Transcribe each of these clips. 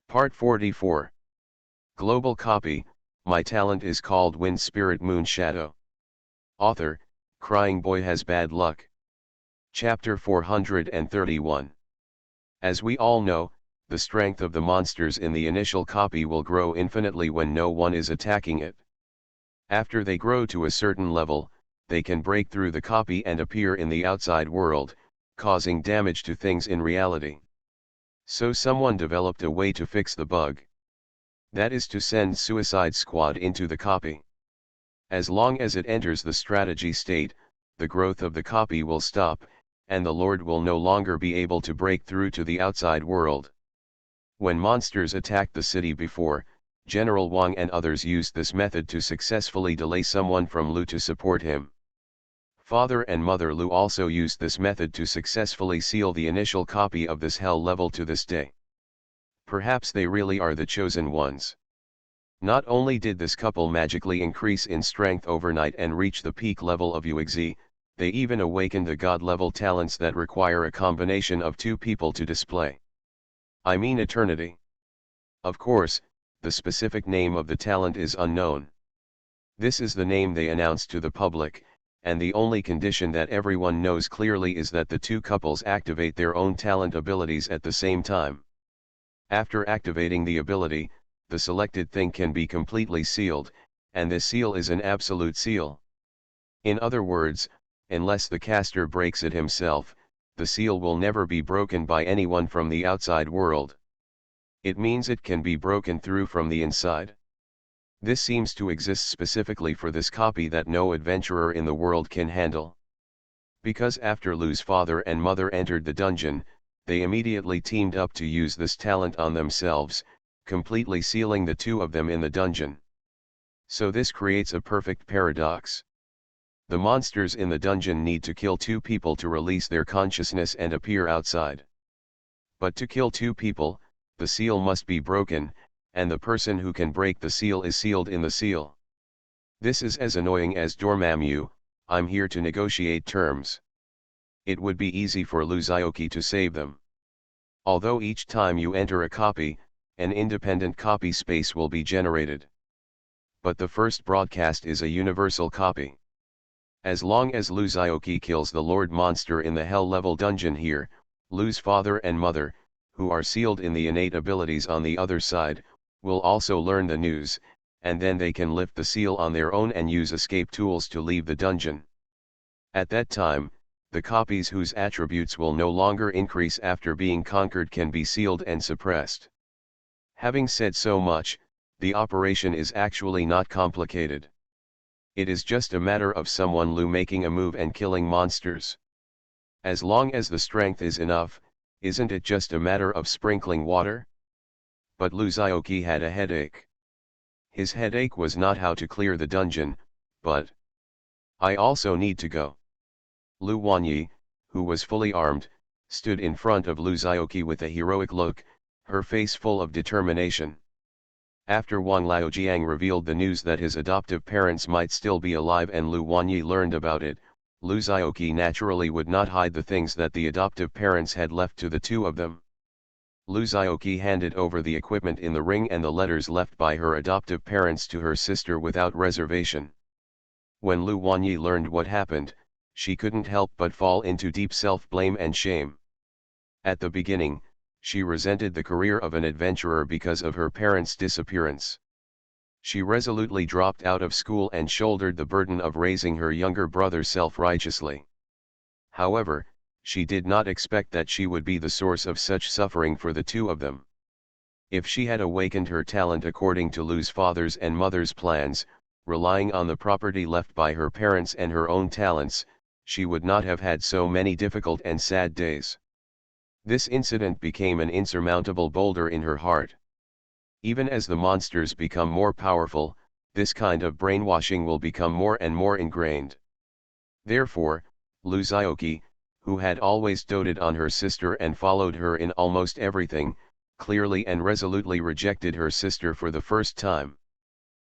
Part 44. Global Copy, My Talent is Called Wind Spirit Moon Shadow. Author, Crying Boy Has Bad Luck. Chapter 431. As we all know, the strength of the monsters in the initial copy will grow infinitely when no one is attacking it. After they grow to a certain level, they can break through the copy and appear in the outside world, causing damage to things in reality. So someone developed a way to fix the bug. That is to send Suicide Squad into the copy. As long as it enters the strategy state, the growth of the copy will stop, and the Lord will no longer be able to break through to the outside world. When monsters attacked the city before, General Wang and others used this method to successfully delay someone from Lu to support him. Father and Mother Lu also used this method to successfully seal the initial copy of this hell level to this day. Perhaps they really are the chosen ones. Not only did this couple magically increase in strength overnight and reach the peak level of UXZ, they even awakened the god-level talents that require a combination of two people to display. I mean eternity. Of course, the specific name of the talent is unknown. This is the name they announced to the public, and the only condition that everyone knows clearly is that the two couples activate their own talent abilities at the same time. After activating the ability, the selected thing can be completely sealed, and this seal is an absolute seal. In other words, unless the caster breaks it himself, the seal will never be broken by anyone from the outside world. It means it can be broken through from the inside. This seems to exist specifically for this copy that no adventurer in the world can handle. Because after Lu's father and mother entered the dungeon, they immediately teamed up to use this talent on themselves, completely sealing the two of them in the dungeon. So this creates a perfect paradox. The monsters in the dungeon need to kill two people to release their consciousness and appear outside. But to kill two people, the seal must be broken, and the person who can break the seal is sealed in the seal. This is as annoying as Dormammu, I'm here to negotiate terms. It would be easy for Lu Zioki to save them. Although each time you enter a copy, an independent copy space will be generated. But the first broadcast is a universal copy. As long as Lu Zioki kills the Lord Monster in the Hell level dungeon here, Lu's father and mother, who are sealed in the innate abilities on the other side, will also learn the news, and then they can lift the seal on their own and use escape tools to leave the dungeon. At that time, the copies whose attributes will no longer increase after being conquered can be sealed and suppressed. Having said so much, the operation is actually not complicated. It is just a matter of someone Lu making a move and killing monsters. As long as the strength is enough, isn't it just a matter of sprinkling water? But Lu Zioki had a headache. His headache was not how to clear the dungeon, but I also need to go. Lu Wanyi, who was fully armed, stood in front of Lu Zioki with a heroic look, her face full of determination. After Wang Laojiang revealed the news that his adoptive parents might still be alive and Lu Wanyi learned about it, Lu Zioki naturally would not hide the things that the adoptive parents had left to the two of them. Lu Zioki handed over the equipment in the ring and the letters left by her adoptive parents to her sister without reservation. When Lu Wanyi learned what happened, she couldn't help but fall into deep self-blame and shame. At the beginning, she resented the career of an adventurer because of her parents' disappearance. She resolutely dropped out of school and shouldered the burden of raising her younger brother self-righteously. However, she did not expect that she would be the source of such suffering for the two of them. If she had awakened her talent according to Lu's father's and mother's plans, relying on the property left by her parents and her own talents, she would not have had so many difficult and sad days. This incident became an insurmountable boulder in her heart. Even as the monsters become more powerful, this kind of brainwashing will become more and more ingrained. Therefore, Lu Zioki, who had always doted on her sister and followed her in almost everything, clearly and resolutely rejected her sister for the first time.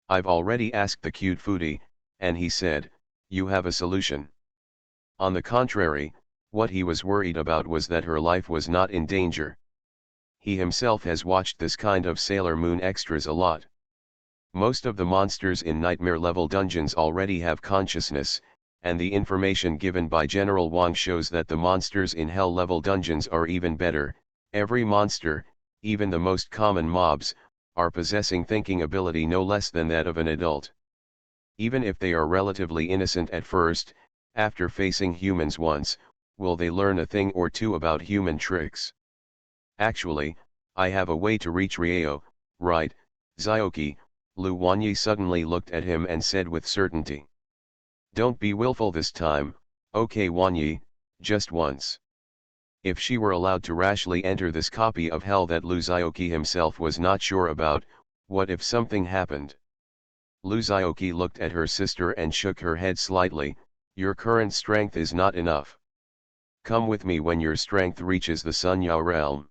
I've already asked the cute foodie, and he said, you have a solution. On the contrary, what he was worried about was that her life was not in danger. He himself has watched this kind of Sailor Moon extras a lot. Most of the monsters in nightmare level dungeons already have consciousness, and the information given by General Wang shows that the monsters in hell level dungeons are even better. Every monster, even the most common mobs, are possessing thinking ability no less than that of an adult. Even if they are relatively innocent at first, after facing humans once, will they learn a thing or two about human tricks? Actually, I have a way to reach Ryeo, right, Zyoki? Lu Wanyi suddenly looked at him and said with certainty. Don't be willful this time, okay Wanyi, just once. If she were allowed to rashly enter this copy of hell that Lu Zyoki himself was not sure about, what if something happened? Lu Zyoki looked at her sister and shook her head slightly. Your current strength is not enough. Come with me when your strength reaches the Sun Yao realm.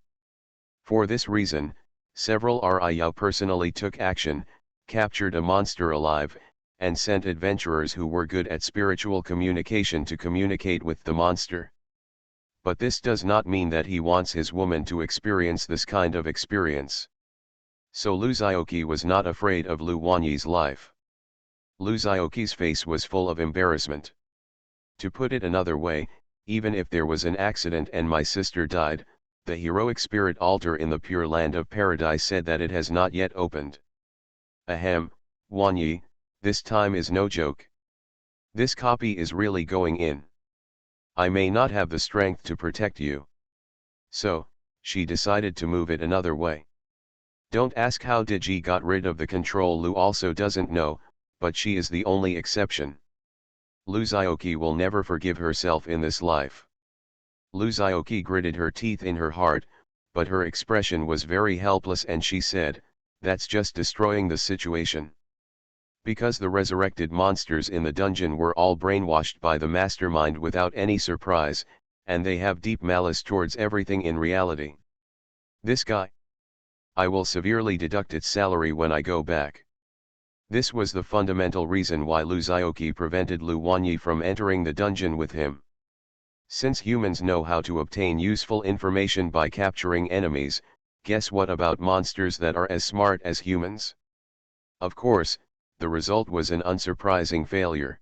For this reason, several Ryao personally took action, captured a monster alive, and sent adventurers who were good at spiritual communication to communicate with the monster. But this does not mean that he wants his woman to experience this kind of experience. So Lu Zyoki was not afraid of Lu Wanyi's life. Lu Zyoki's face was full of embarrassment. To put it another way, even if there was an accident and my sister died, the heroic spirit altar in the Pure Land of Paradise said that it has not yet opened. Ahem, Wanyi, this time is no joke. This copy is really going in. I may not have the strength to protect you. So, she decided to move it another way. Don't ask how Digi got rid of the control. Lu also doesn't know, but she is the only exception. Lu Zyoki will never forgive herself in this life. Lu Zyoki gritted her teeth in her heart, but her expression was very helpless and she said, that's just destroying the situation. Because the resurrected monsters in the dungeon were all brainwashed by the mastermind without any surprise, and they have deep malice towards everything in reality. This guy. I will severely deduct its salary when I go back. This was the fundamental reason why Lu Zyoki prevented Lu Wanyi from entering the dungeon with him. Since humans know how to obtain useful information by capturing enemies, guess what about monsters that are as smart as humans? Of course, the result was an unsurprising failure.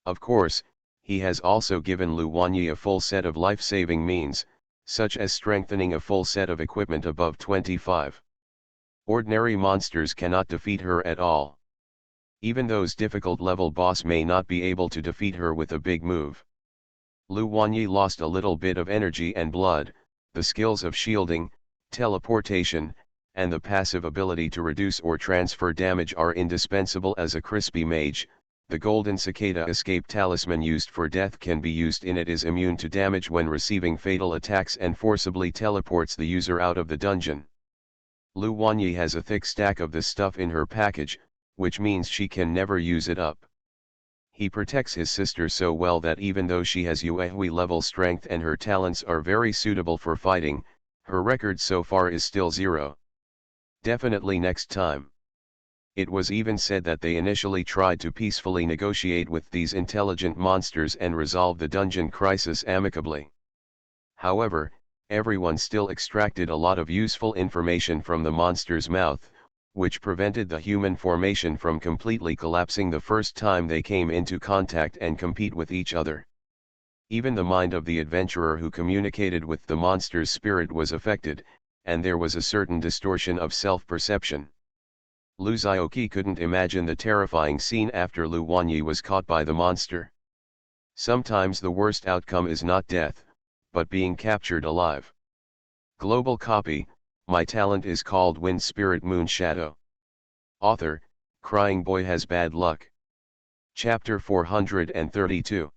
Of course, he has also given Lu Wanyi a full set of life-saving means, such as strengthening a full set of equipment above 25. Ordinary monsters cannot defeat her at all. Even those difficult level boss may not be able to defeat her with a big move. Lu Wanyi lost a little bit of energy and blood. The skills of shielding, teleportation, and the passive ability to reduce or transfer damage are indispensable as a crispy mage. The golden cicada escape talisman used for death can be used in it, is immune to damage when receiving fatal attacks and forcibly teleports the user out of the dungeon. Lu Wanyi has a thick stack of this stuff in her package, which means she can never use it up. He protects his sister so well that even though she has Yuehui level strength and her talents are very suitable for fighting, her record so far is still 0. Definitely next time. It was even said that they initially tried to peacefully negotiate with these intelligent monsters and resolve the dungeon crisis amicably. However, everyone still extracted a lot of useful information from the monster's mouth, which prevented the human formation from completely collapsing the first time they came into contact and compete with each other. Even the mind of the adventurer who communicated with the monster's spirit was affected, and there was a certain distortion of self-perception. Lu Zyoki couldn't imagine the terrifying scene after Lu Wanyi was caught by the monster. Sometimes the worst outcome is not death, but being captured alive. Global copy. My talent is called Wind Spirit Moon Shadow. Author, Crying Boy Has Bad Luck. Chapter 432.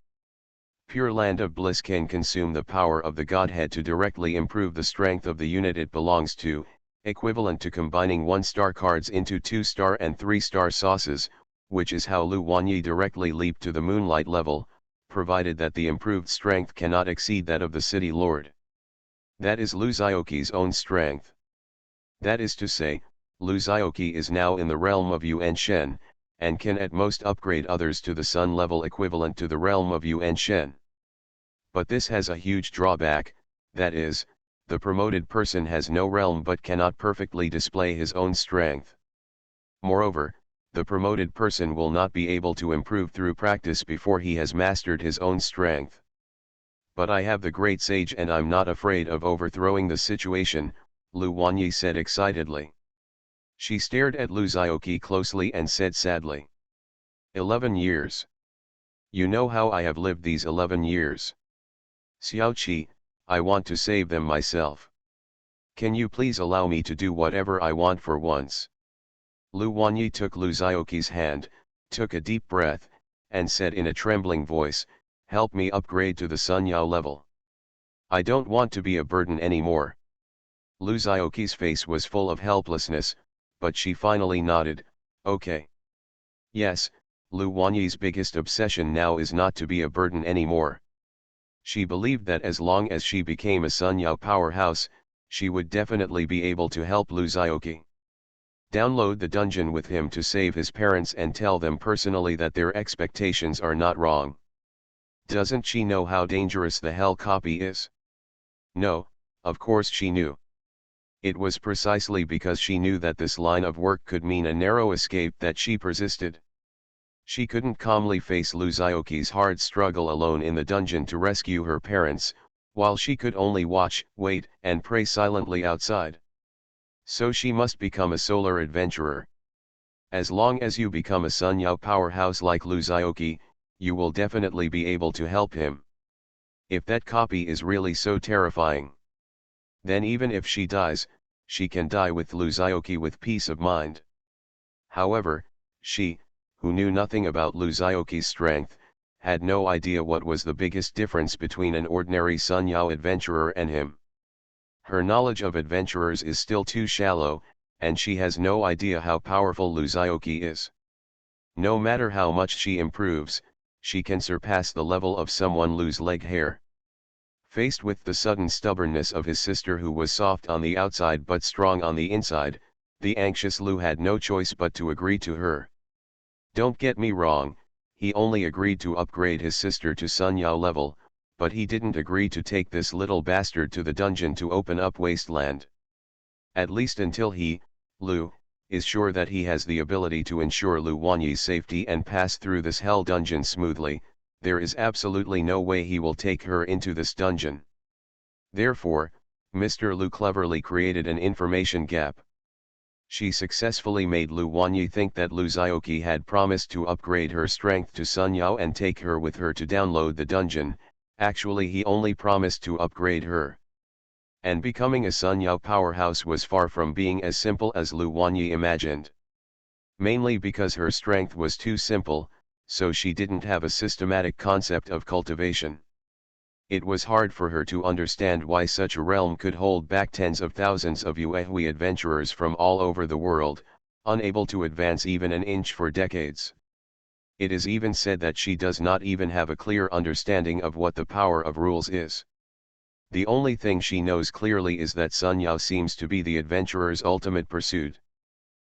Pure Land of Bliss can consume the power of the Godhead to directly improve the strength of the unit it belongs to, equivalent to combining 1-star cards into 2-star and 3-star sauces, which is how Lu Wanyi directly leaped to the Moonlight level, provided that the improved strength cannot exceed that of the City Lord. That is Lu Zyoki's own strength. That is to say, Lu Zyoki is now in the realm of Yuan Shen, and can at most upgrade others to the Sun level equivalent to the realm of Yuan Shen. But this has a huge drawback, that is, the promoted person has no realm but cannot perfectly display his own strength. Moreover, the promoted person will not be able to improve through practice before he has mastered his own strength. But I have the great sage and I'm not afraid of overthrowing the situation, Lu Wanyi said excitedly. She stared at Lu Zhaoqi closely and said sadly. 11 years. You know how I have lived these 11 years. Xiaoqi, I want to save them myself. Can you please allow me to do whatever I want for once? Lu Wanyi took Lu Zhaoqi's hand, took a deep breath, and said in a trembling voice, help me upgrade to the Sun Yao level. I don't want to be a burden anymore. Lu Zhaoqi's face was full of helplessness, but she finally nodded, okay. Yes, Lu Wanyi's biggest obsession now is not to be a burden anymore. She believed that as long as she became a Sun Yao powerhouse, she would definitely be able to help Lu Zhaoqi. Download the dungeon with him to save his parents and tell them personally that their expectations are not wrong. Doesn't she know how dangerous the hell copy is? No, of course she knew. It was precisely because she knew that this line of work could mean a narrow escape that she persisted. She couldn't calmly face Lu Zhaoqi's hard struggle alone in the dungeon to rescue her parents, while she could only watch, wait, and pray silently outside. So she must become a solar adventurer. As long as you become a Sun Yao powerhouse like Lu Zhaoqi, you will definitely be able to help him. If that copy is really so terrifying, then even if she dies, she can die with Lu Zhaoqi with peace of mind. However, she, who knew nothing about Lu Zhaoqi's strength, had no idea what was the biggest difference between an ordinary Sun Yao adventurer and him. Her knowledge of adventurers is still too shallow, and she has no idea how powerful Lu Zhaoqi is. No matter how much she improves, she can surpass the level of someone Lu's leg hair. Faced with the sudden stubbornness of his sister who was soft on the outside but strong on the inside, the anxious Lu had no choice but to agree to her. Don't get me wrong, he only agreed to upgrade his sister to Sun Yao level, but he didn't agree to take this little bastard to the dungeon to open up wasteland. At least until he, Lu, is sure that he has the ability to ensure Lu Wanyi's safety and pass through this hell dungeon smoothly, there is absolutely no way he will take her into this dungeon. Therefore, Mr. Lu cleverly created an information gap. She successfully made Lu Wanyi think that Lu Zhaoqi had promised to upgrade her strength to Sun Yao and take her with her to download the dungeon. Actually he only promised to upgrade her. And becoming a Sun Yao powerhouse was far from being as simple as Lu Wanyi imagined. Mainly because her strength was too simple, so she didn't have a systematic concept of cultivation. It was hard for her to understand why such a realm could hold back tens of thousands of Yuehui adventurers from all over the world, unable to advance even an inch for decades. It is even said that she does not even have a clear understanding of what the power of rules is. The only thing she knows clearly is that Sun Yao seems to be the adventurer's ultimate pursuit.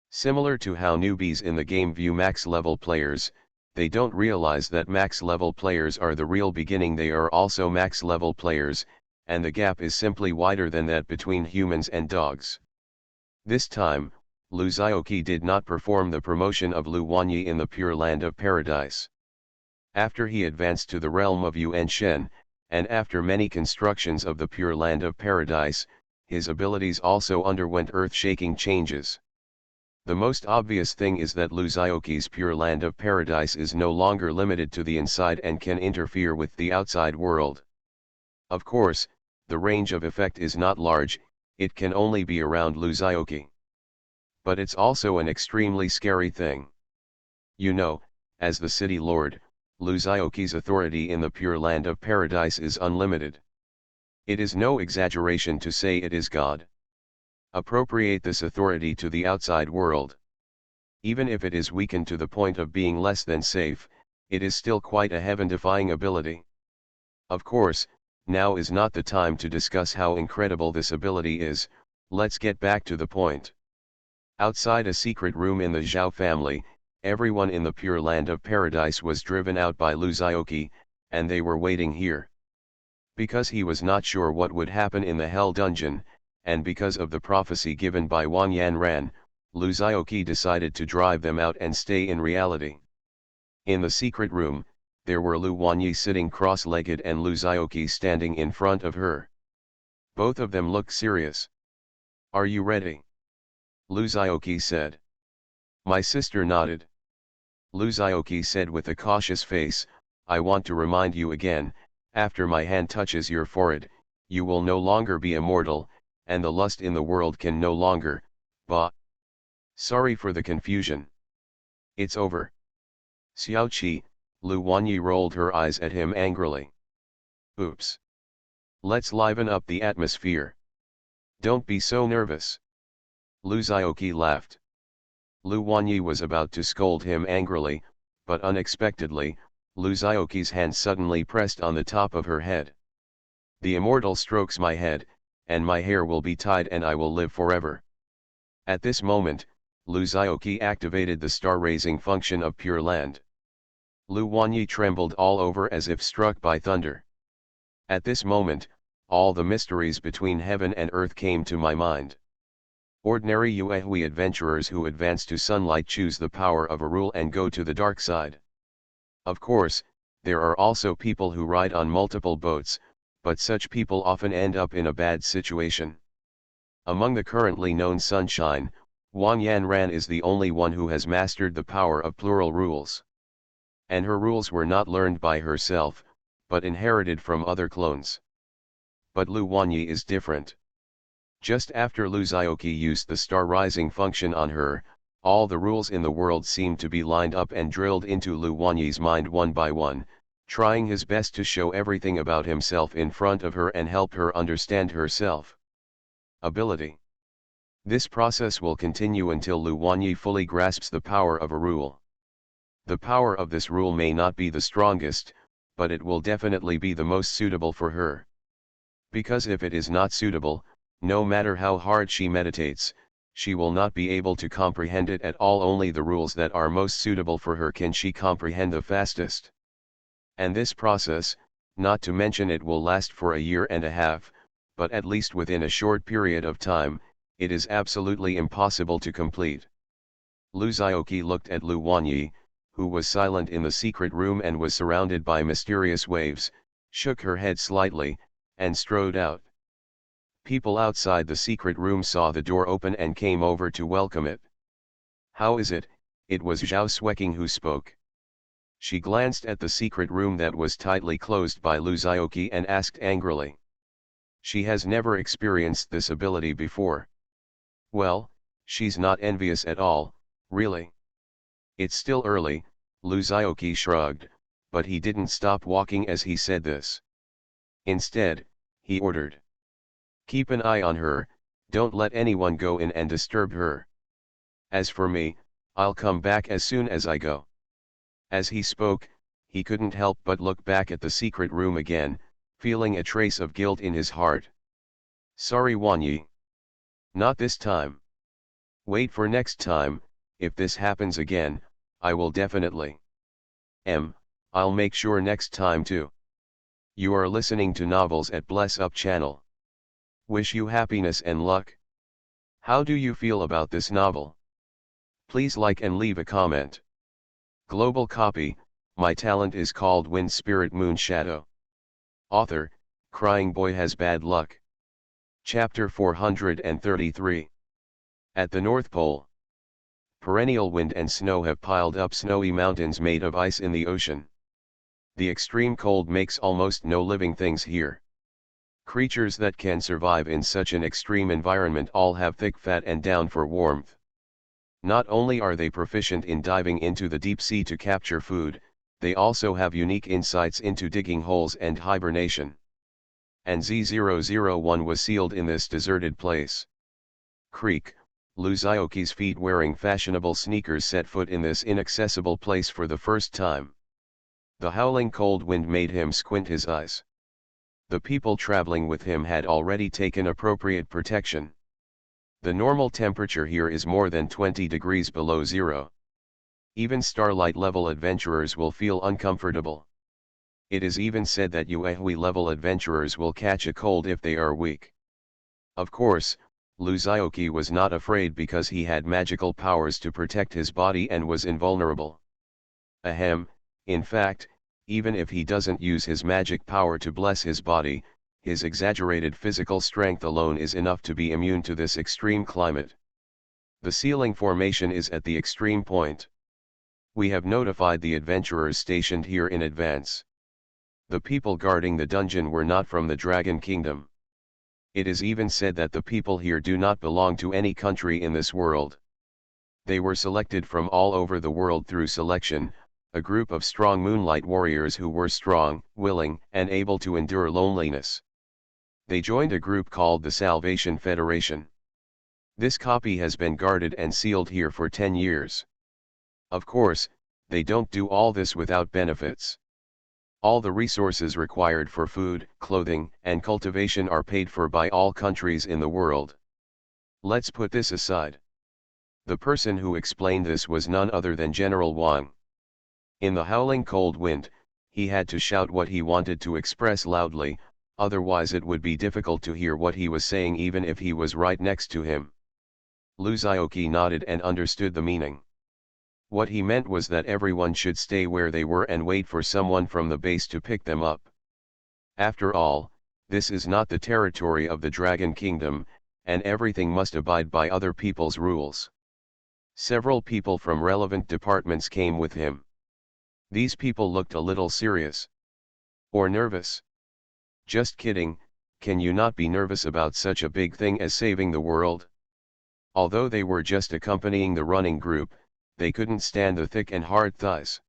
Similar to how newbies in the game view max-level players, they don't realize that max-level players are the real beginning. They are also max-level players, and the gap is simply wider than that between humans and dogs. This time, Lu Zhaoqi did not perform the promotion of Lu Wanyi in the Pure Land of Paradise. After he advanced to the realm of Yuan Shen, and after many constructions of the Pure Land of Paradise, his abilities also underwent earth-shaking changes. The most obvious thing is that Lu Zhaoqi's Pure Land of Paradise is no longer limited to the inside and can interfere with the outside world. Of course, the range of effect is not large, it can only be around Lu Zhaoqi. But it's also an extremely scary thing. You know, as the city lord, Lu Zhaoqi's authority in the Pure Land of Paradise is unlimited. It is no exaggeration to say it is God. Appropriate this authority to the outside world. Even if it is weakened to the point of being less than safe, it is still quite a heaven-defying ability. Of course, now is not the time to discuss how incredible this ability is, let's get back to the point. Outside a secret room in the Zhao family, everyone in the Pure Land of Paradise was driven out by Lu Zhaoqi, and they were waiting here. Because he was not sure what would happen in the Hell Dungeon, and because of the prophecy given by Wang Yanran, Lu Zhaoqi decided to drive them out and stay in reality. In the secret room, there were Lu Wanyi sitting cross-legged and Lu Zhaoqi standing in front of her. Both of them looked serious. "Are you ready?" Lu Zhaoqi said. My sister nodded. Lu Zhaoqi said with a cautious face, "I want to remind you again, after my hand touches your forehead, you will no longer be immortal, and the lust in the world can no longer, Sorry for the confusion. It's over." Xiao Qi, Lu Wanyi rolled her eyes at him angrily. "Oops. Let's liven up the atmosphere. Don't be so nervous." Lu Zhaoqi laughed. Lu Wanyi was about to scold him angrily, but unexpectedly, Lu Zhaoqi's hand suddenly pressed on the top of her head. "The immortal strokes my head, and my hair will be tied and I will live forever." At this moment, Lu Zhaoqi activated the star-raising function of Pure Land. Lu Wanyi trembled all over as if struck by thunder. At this moment, all the mysteries between heaven and earth came to my mind. Ordinary Yuehui adventurers who advance to sunlight choose the power of a rule and go to the dark side. Of course, there are also people who ride on multiple boats, but such people often end up in a bad situation. Among the currently known sunshine, Wang Yanran is the only one who has mastered the power of plural rules. And her rules were not learned by herself, but inherited from other clones. But Lu Wanyi is different. Just after Lu Zhaoqi used the star-rising function on her, all the rules in the world seemed to be lined up and drilled into Lu Wanyi's mind one by one, trying his best to show everything about himself in front of her and help her understand herself. Ability. This process will continue until Lu Wanyi fully grasps the power of a rule. The power of this rule may not be the strongest, but it will definitely be the most suitable for her. Because if it is not suitable, no matter how hard she meditates, she will not be able to comprehend it at all. Only the rules that are most suitable for her can she comprehend the fastest. And this process, not to mention it will last for a year and a half, but at least within a short period of time, it is absolutely impossible to complete. Lu Zhaoqi looked at Lu Wanyi, who was silent in the secret room and was surrounded by mysterious waves, shook her head slightly, and strode out. People outside the secret room saw the door open and came over to welcome it. "How is it?" It was Zhao Xueqing who spoke. She glanced at the secret room that was tightly closed by Lu Zhaoqi and asked angrily. She has never experienced this ability before. Well, she's not envious at all, really. It's still early, Lu Zhaoqi shrugged, but he didn't stop walking as he said this. Instead, he ordered. "Keep an eye on her, don't let anyone go in and disturb her. As for me, I'll come back as soon as I go." As he spoke, he couldn't help but look back at the secret room again, feeling a trace of guilt in his heart. "Sorry Wanyi. Not this time. Wait for next time, if this happens again, I will definitely. I'll make sure next time too." You are listening to Novels at Bless Up channel. Wish you happiness and luck. How do you feel about this novel? Please like and leave a comment. Global copy, My Talent is Called Wind Spirit Moon Shadow. Author, Crying Boy Has Bad Luck. Chapter 433. At the North Pole. Perennial wind and snow have piled up snowy mountains made of ice in the ocean. The extreme cold makes almost no living things here. Creatures that can survive in such an extreme environment all have thick fat and down for warmth. Not only are they proficient in diving into the deep sea to capture food, they also have unique insights into digging holes and hibernation. And Z001 was sealed in this deserted place. Creek, Lu Zhaoqi's feet wearing fashionable sneakers set foot in this inaccessible place for the first time. The howling cold wind made him squint his eyes. The people traveling with him had already taken appropriate protection. The normal temperature here is more than 20 degrees below zero. Even starlight level adventurers will feel uncomfortable. It is even said that Yuehui level adventurers will catch a cold if they are weak. Of course, Luzaoki was not afraid because he had magical powers to protect his body and was invulnerable. Ahem, in fact, even if he doesn't use his magic power to bless his body, his exaggerated physical strength alone is enough to be immune to this extreme climate. The ceiling formation is at the extreme point. We have notified the adventurers stationed here in advance. The people guarding the dungeon were not from the Dragon Kingdom. It is even said that the people here do not belong to any country in this world. They were selected from all over the world through selection, a group of strong moonlight warriors who were strong, willing, and able to endure loneliness. They joined a group called the Salvation Federation. This copy has been guarded and sealed here for 10 years. Of course, they don't do all this without benefits. All the resources required for food, clothing, and cultivation are paid for by all countries in the world. Let's put this aside. The person who explained this was none other than General Wang. In the howling cold wind, he had to shout what he wanted to express loudly, otherwise it would be difficult to hear what he was saying even if he was right next to him. Luzaoki nodded and understood the meaning. What he meant was that everyone should stay where they were and wait for someone from the base to pick them up. After all, this is not the territory of the Dragon Kingdom, and everything must abide by other people's rules. Several people from relevant departments came with him. These people looked a little serious. Or nervous. Just kidding, can you not be nervous about such a big thing as saving the world? Although they were just accompanying the running group, they couldn't stand the thick and hard thighs.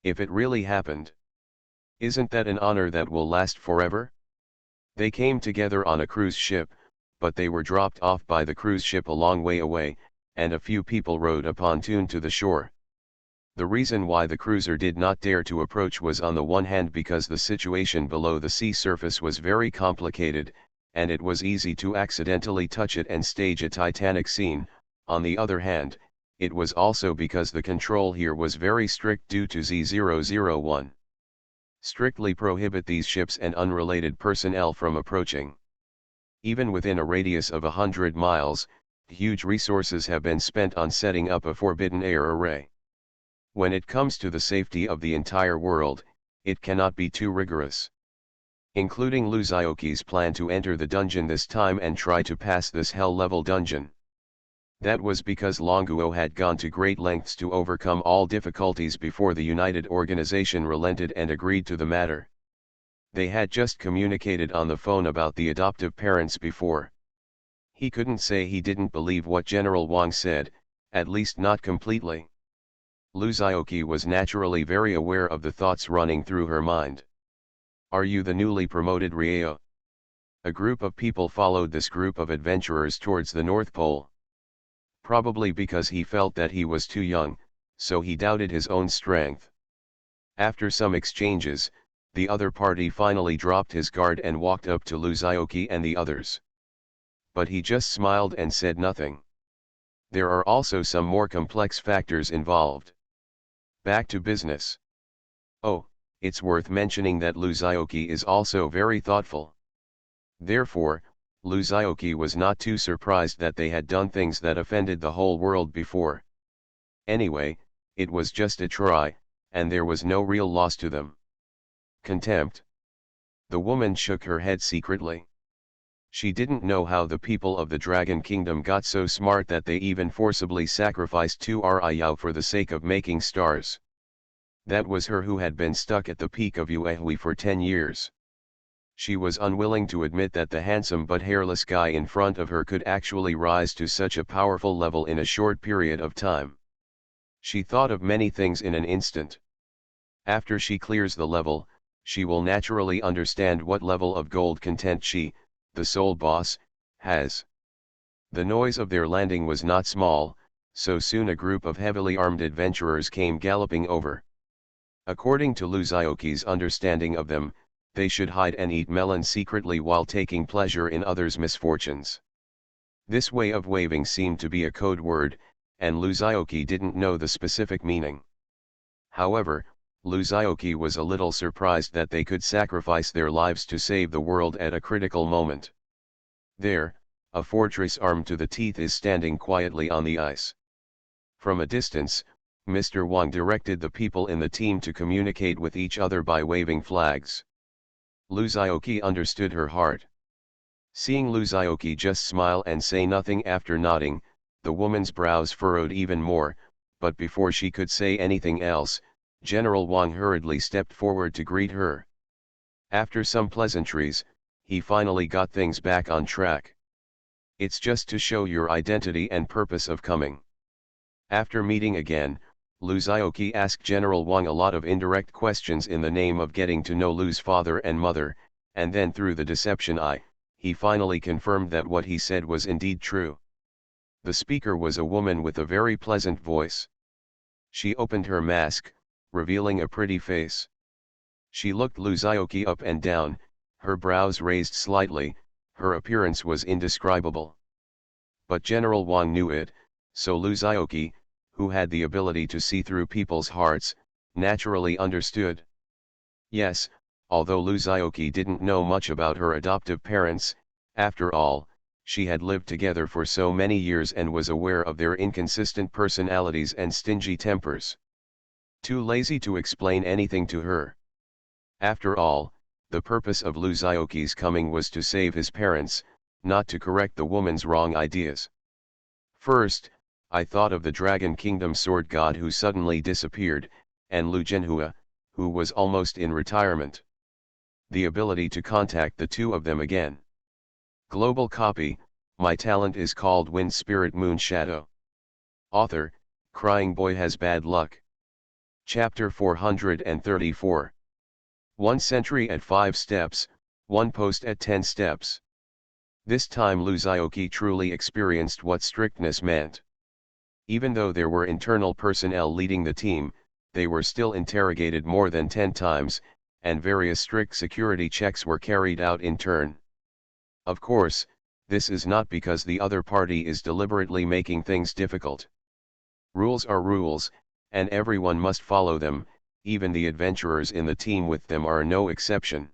If it really happened, isn't that an honor that will last forever? They came together on a cruise ship, but they were dropped off by the cruise ship a long way away, and a few people rowed a pontoon to the shore. The reason why the cruiser did not dare to approach was on the one hand because the situation below the sea surface was very complicated, and it was easy to accidentally touch it and stage a Titanic scene. On the other hand, it was also because the control here was very strict due to Z001. Strictly prohibit these ships and unrelated personnel from approaching. Even within a radius of 100 miles, huge resources have been spent on setting up a forbidden air array. When it comes to the safety of the entire world, it cannot be too rigorous. Including Luzaoki's plan to enter the dungeon this time and try to pass this hell-level dungeon. That was because Longuo had gone to great lengths to overcome all difficulties before the United Organization relented and agreed to the matter. They had just communicated on the phone about the adoptive parents before. He couldn't say he didn't believe what General Wang said, at least not completely. Luzaoki was naturally very aware of the thoughts running through her mind. Are you the newly promoted Ryeo? A group of people followed this group of adventurers towards the North Pole. Probably because he felt that he was too young, so he doubted his own strength. After some exchanges, the other party finally dropped his guard and walked up to Luzaoki and the others. But he just smiled and said nothing. There are also some more complex factors involved. Back to business. Oh, it's worth mentioning that Luzaoki is also very thoughtful. Therefore, Luzaoki was not too surprised that they had done things that offended the whole world before. Anyway, it was just a try, and there was no real loss to them. Contempt. The woman shook her head secretly. She didn't know how the people of the Dragon Kingdom got so smart that they even forcibly sacrificed 2 Ryao for the sake of making stars. That was her who had been stuck at the peak of Yuehui for 10 years. She was unwilling to admit that the handsome but hairless guy in front of her could actually rise to such a powerful level in a short period of time. She thought of many things in an instant. After she clears the level, she will naturally understand what level of gold content she, the sole boss, has. The noise of their landing was not small, so soon a group of heavily armed adventurers came galloping over. According to Luzaoki's understanding of them, they should hide and eat melon secretly while taking pleasure in others' misfortunes. This way of waving seemed to be a code word, and Luzaoki didn't know the specific meaning. However, Lu Zhaoqi was a little surprised that they could sacrifice their lives to save the world at a critical moment. There, a fortress armed to the teeth is standing quietly on the ice. From a distance, Mr. Wang directed the people in the team to communicate with each other by waving flags. Lu Zhaoqi understood her heart. Seeing Lu Zhaoqi just smile and say nothing after nodding, the woman's brows furrowed even more, but before she could say anything else, General Wang hurriedly stepped forward to greet her. After some pleasantries, he finally got things back on track. It's just to show your identity and purpose of coming. After meeting again, Lu Zhaoqi asked General Wang a lot of indirect questions in the name of getting to know Lu's father and mother, and then through the deception he finally confirmed that what he said was indeed true. The speaker was a woman with a very pleasant voice. She opened her mask, revealing a pretty face. She looked Lu Zhaoqi up and down, her brows raised slightly, her appearance was indescribable. But General Wang knew it, so Lu Zhaoqi, who had the ability to see through people's hearts, naturally understood. Yes, although Lu Zhaoqi didn't know much about her adoptive parents, after all, she had lived together for so many years and was aware of their inconsistent personalities and stingy tempers. Too lazy to explain anything to her. After all, the purpose of Lu Zhaoqi's coming was to save his parents, not to correct the woman's wrong ideas. First, I thought of the Dragon Kingdom sword god who suddenly disappeared, and Lu Zhenhua, who was almost in retirement. The ability to contact the two of them again. Global copy, my talent is called Wind Spirit Moon Shadow. Author, Crying Boy Has Bad Luck. Chapter 434. 1 century at 5 steps, 1 post at 10 steps. This time Lu Zhaoqi truly experienced what strictness meant. Even though there were internal personnel leading the team, they were still interrogated more than 10 times, and various strict security checks were carried out in turn. Of course, this is not because the other party is deliberately making things difficult. Rules are rules, and everyone must follow them, even the adventurers in the team with them are no exception.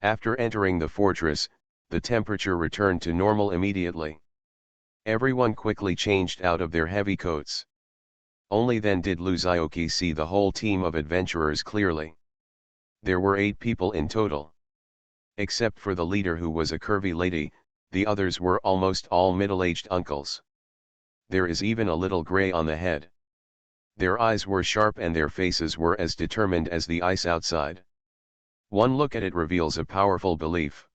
After entering the fortress, the temperature returned to normal immediately. Everyone quickly changed out of their heavy coats. Only then did Lu Zhaoqi see the whole team of adventurers clearly. There were 8 people in total. Except for the leader who was a curvy lady, the others were almost all middle-aged uncles. There is even a little gray on the head. Their eyes were sharp and their faces were as determined as the ice outside. One look at it reveals a powerful belief.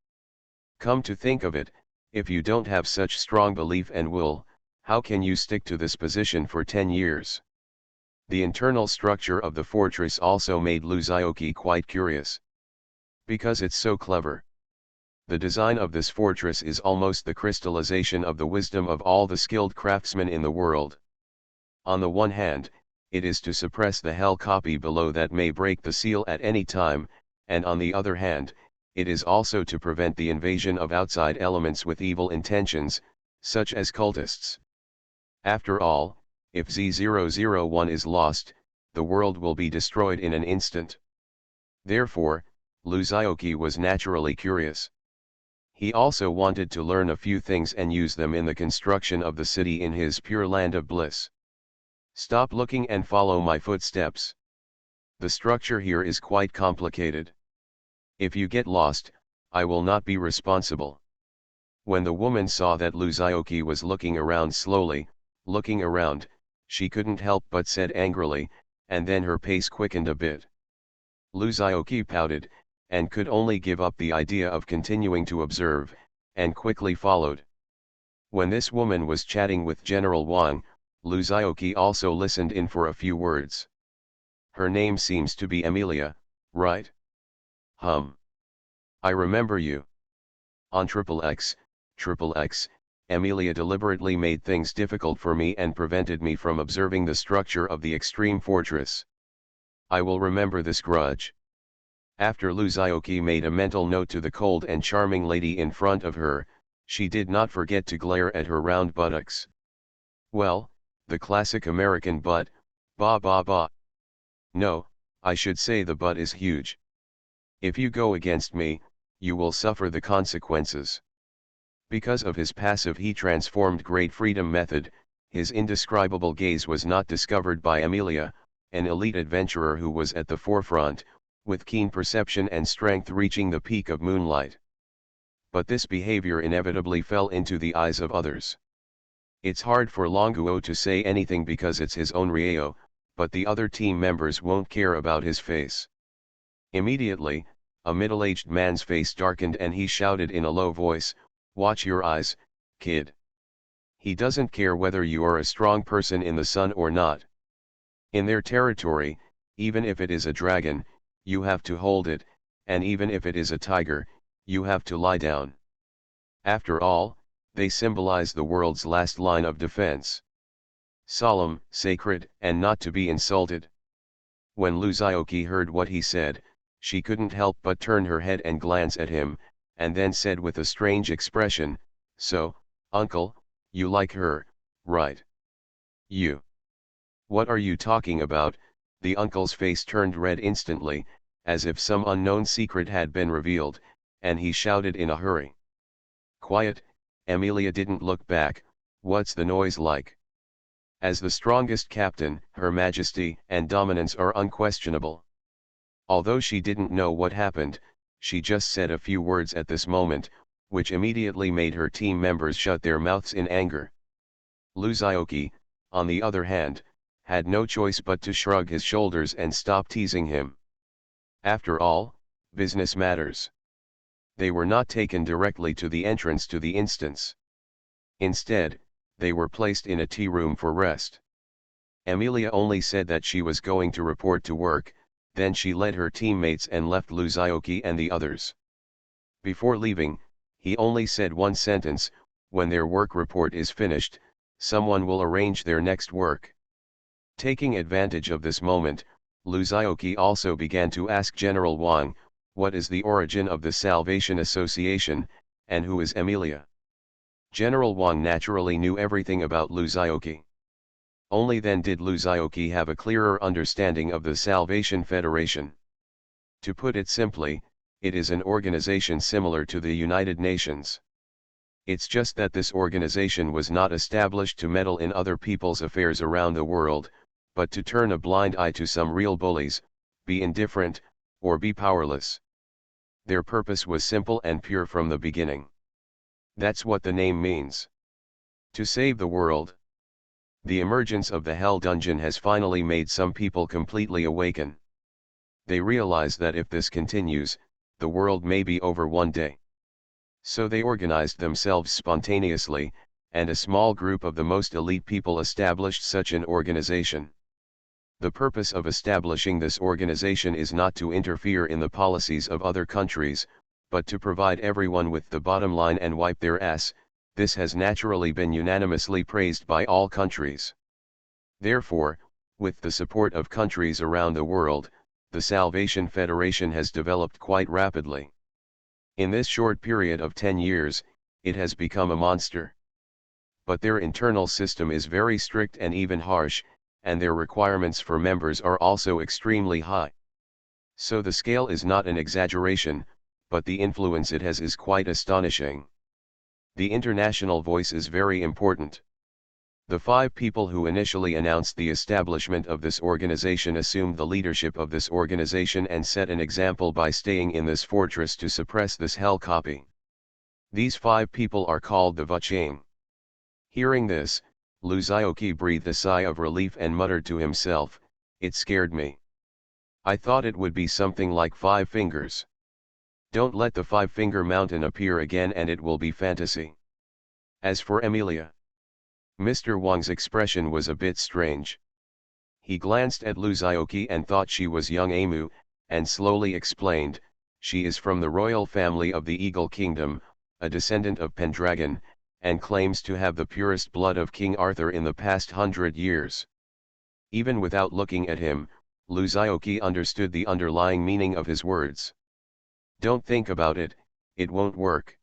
Come to think of it, if you don't have such strong belief and will, how can you stick to this position for 10 years? The internal structure of the fortress also made Lu Zhaoqi quite curious. Because it's so clever. The design of this fortress is almost the crystallization of the wisdom of all the skilled craftsmen in the world. On the one hand, it is to suppress the hell copy below that may break the seal at any time, and on the other hand, it is also to prevent the invasion of outside elements with evil intentions, such as cultists. After all, if Z001 is lost, the world will be destroyed in an instant. Therefore, Lu Zhaoqi was naturally curious. He also wanted to learn a few things and use them in the construction of the city in his pure land of bliss. Stop looking and follow my footsteps. The structure here is quite complicated. If you get lost, I will not be responsible. When the woman saw that Lu Zhaoqi was looking around slowly, she couldn't help but said angrily, and then her pace quickened a bit. Lu Zhaoqi pouted, and could only give up the idea of continuing to observe, and quickly followed. When this woman was chatting with General Wang, Lu Zhaoqi also listened in for a few words. Her name seems to be Amelia, right? I remember you. On XXX, Amelia deliberately made things difficult for me and prevented me from observing the structure of the extreme fortress. I will remember this grudge. After Lu Zhaoqi made a mental note to the cold and charming lady in front of her, she did not forget to glare at her round buttocks. Well, the classic American butt, ba ba ba. No, I should say the but is huge. If you go against me, you will suffer the consequences. Because of his passive he transformed great freedom method, his indescribable gaze was not discovered by Amelia, an elite adventurer who was at the forefront, with keen perception and strength reaching the peak of moonlight. But this behavior inevitably fell into the eyes of others. It's hard for Longuo to say anything because it's his own Rieo, but the other team members won't care about his face. Immediately, a middle-aged man's face darkened and he shouted in a low voice, "Watch your eyes, kid. He doesn't care whether you are a strong person in the sun or not. In their territory, even if it is a dragon, you have to hold it, and even if it is a tiger, you have to lie down. After all, they symbolize the world's last line of defense. Solemn, sacred, and not to be insulted." When Luzioki heard what he said, she couldn't help but turn her head and glance at him, and then said with a strange expression, "So, uncle, you like her, right? You. What are you talking about?" The uncle's face turned red instantly, as if some unknown secret had been revealed, and he shouted in a hurry. "Quiet." Amelia didn't look back. "What's the noise like?" As the strongest captain, Her Majesty and dominance are unquestionable. Although she didn't know what happened, she just said a few words at this moment, which immediately made her team members shut their mouths in anger. Luzioki, on the other hand, had no choice but to shrug his shoulders and stop teasing him. After all, business matters. They were not taken directly to the entrance to the instance. Instead, they were placed in a tea room for rest. Amelia only said that she was going to report to work, then she led her teammates and left Luzioki and the others. Before leaving, he only said one sentence: "When their work report is finished, someone will arrange their next work." Taking advantage of this moment, Luzioki also began to ask General Wang, what is the origin of the Salvation Association, and who is Amelia? General Wang naturally knew everything about Luzioki. Only then did Luzioki have a clearer understanding of the Salvation Federation. To put it simply, it is an organization similar to the United Nations. It's just that this organization was not established to meddle in other people's affairs around the world, but to turn a blind eye to some real bullies, be indifferent, or be powerless. Their purpose was simple and pure from the beginning. That's what the name means. To save the world. The emergence of the Hell Dungeon has finally made some people completely awaken. They realize that if this continues, the world may be over one day. So they organized themselves spontaneously, and a small group of the most elite people established such an organization. The purpose of establishing this organization is not to interfere in the policies of other countries, but to provide everyone with the bottom line and wipe their ass. This has naturally been unanimously praised by all countries. Therefore, with the support of countries around the world, the Salvation Federation has developed quite rapidly. In this short period of 10 years, it has become a monster. But their internal system is very strict and even harsh, and their requirements for members are also extremely high. So the scale is not an exaggeration, but the influence it has is quite astonishing. The international voice is very important. The 5 people who initially announced the establishment of this organization assumed the leadership of this organization and set an example by staying in this fortress to suppress this hell copy. These 5 people are called the Vuchang. Hearing this, Luzioki breathed a sigh of relief and muttered to himself, "It scared me. I thought it would be something like 5 fingers. Don't let the 5-finger mountain appear again and it will be fantasy." As for Amelia, Mr. Wang's expression was a bit strange. He glanced at Luzioki and thought she was young Amu, and slowly explained, "She is from the royal family of the Eagle Kingdom, a descendant of Pendragon, and claims to have the purest blood of King Arthur in the past 100 years. Even without looking at him, Luzioki understood the underlying meaning of his words. "Don't think about it, it won't work.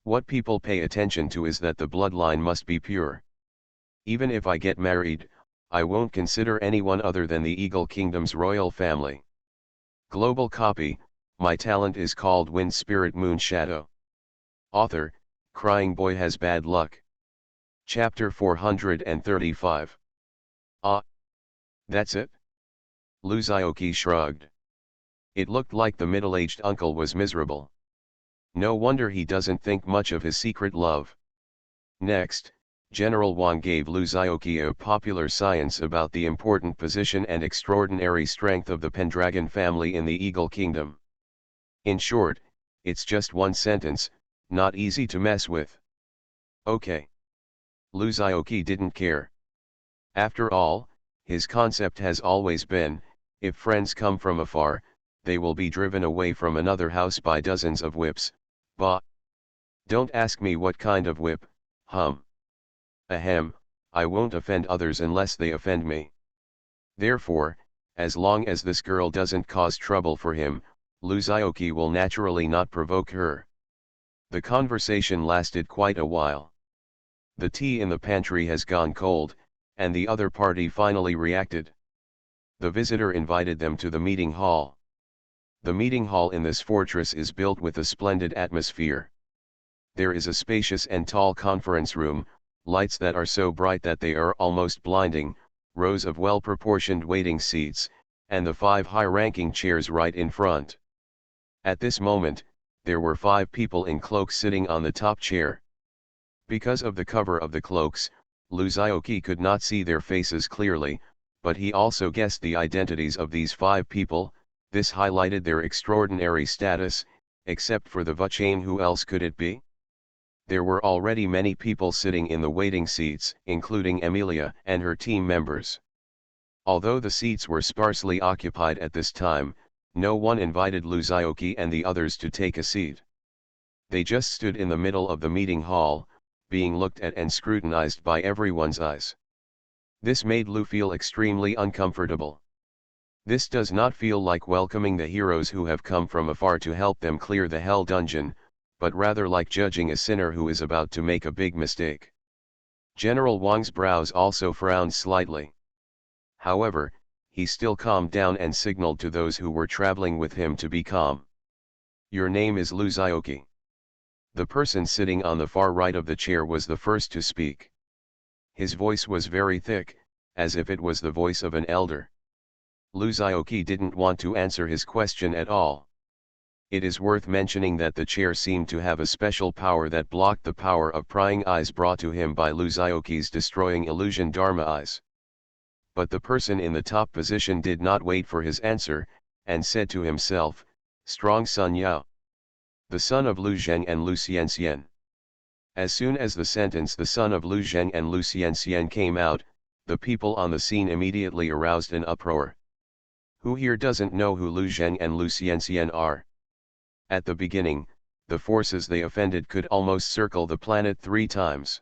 What people pay attention to is that the bloodline must be pure. Even if I get married, I won't consider anyone other than the Eagle Kingdom's royal family. Global copy, my talent is called Wind Spirit Moon Shadow. Author, Crying Boy Has Bad Luck. Chapter 435. Ah, that's it? Lu Zhaoqi shrugged. It looked like the middle-aged uncle was miserable. No wonder he doesn't think much of his secret love. Next, General Wang gave Lu Zhaoqi a popular science about the important position and extraordinary strength of the Pendragon family in the Eagle Kingdom. In short, it's just one sentence, not easy to mess with. Okay. Lu Zhaoqi didn't care. After all, his concept has always been, if friends come from afar, they will be driven away from another house by dozens of whips. Bah! Don't ask me what kind of whip, hum. Ahem, I won't offend others unless they offend me. Therefore, as long as this girl doesn't cause trouble for him, Lu Zhaoqi will naturally not provoke her. The conversation lasted quite a while. The tea in the pantry has gone cold, and the other party finally reacted. The visitor invited them to the meeting hall. The meeting hall in this fortress is built with a splendid atmosphere. There is a spacious and tall conference room, lights that are so bright that they are almost blinding, rows of well-proportioned waiting seats, and the 5 high-ranking chairs right in front. At this moment, there were 5 people in cloaks sitting on the top chair. Because of the cover of the cloaks, Lu Zhaoqi could not see their faces clearly, but he also guessed the identities of these 5 people. This highlighted their extraordinary status. Except for the Vuchain, who else could it be? There were already many people sitting in the waiting seats, including Emilia and her team members. Although the seats were sparsely occupied at this time, no one invited Lu Zhaoqi and the others to take a seat. They just stood in the middle of the meeting hall, being looked at and scrutinized by everyone's eyes. This made Lu feel extremely uncomfortable. This does not feel like welcoming the heroes who have come from afar to help them clear the hell dungeon, but rather like judging a sinner who is about to make a big mistake. General Wang's brows also frowned slightly. However, he still calmed down and signaled to those who were traveling with him to be calm. Your name is Lu Zhaoqi. The person sitting on the far right of the chair was the first to speak. His voice was very thick, as if it was the voice of an elder. Lu Zhaoqi didn't want to answer his question at all. It is worth mentioning that the chair seemed to have a special power that blocked the power of prying eyes brought to him by Lu Zhaoqi's destroying illusion Dharma eyes. But the person in the top position did not wait for his answer, and said to himself, Strong Sun Yao, the son of Lu Zheng and Lu Xianxian. As soon as the sentence the son of Lu Zheng and Lu Xianxian came out, the people on the scene immediately aroused an uproar. Who here doesn't know who Lu Zheng and Lu Xianxian are? At the beginning, the forces they offended could almost circle the planet 3 times.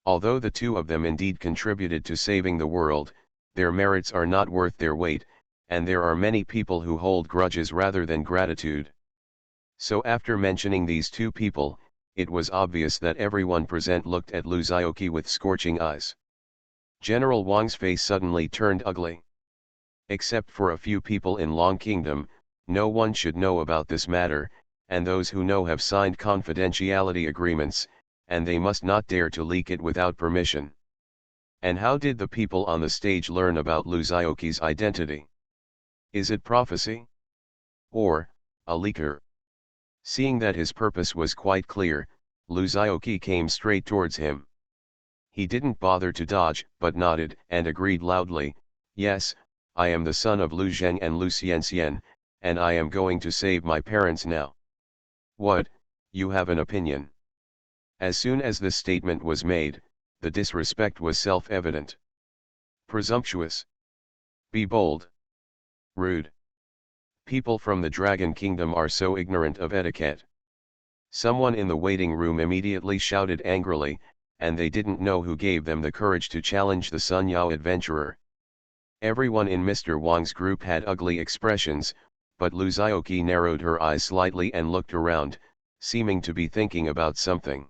Although the 2 of them indeed contributed to saving the world, their merits are not worth their weight, and there are many people who hold grudges rather than gratitude. So after mentioning these 2 people, it was obvious that everyone present looked at Lu Zhaoqi with scorching eyes. General Wang's face suddenly turned ugly. Except for a few people in Long Kingdom, no one should know about this matter, and those who know have signed confidentiality agreements, and they must not dare to leak it without permission. And how did the people on the stage learn about Lu Zhaoqi's identity? Is it prophecy? Or, a leaker? Seeing that his purpose was quite clear, Lu Zhaoqi came straight towards him. He didn't bother to dodge, but nodded and agreed loudly, Yes, I am the son of Lu Zheng and Lu Xianxian, and I am going to save my parents now. What, you have an opinion? As soon as this statement was made, the disrespect was self-evident. Presumptuous. Be bold. Rude. People from the Dragon Kingdom are so ignorant of etiquette. Someone in the waiting room immediately shouted angrily, and they didn't know who gave them the courage to challenge the Sun Yao adventurer. Everyone in Mr. Wang's group had ugly expressions, but Lu Zhaoqi narrowed her eyes slightly and looked around, seeming to be thinking about something.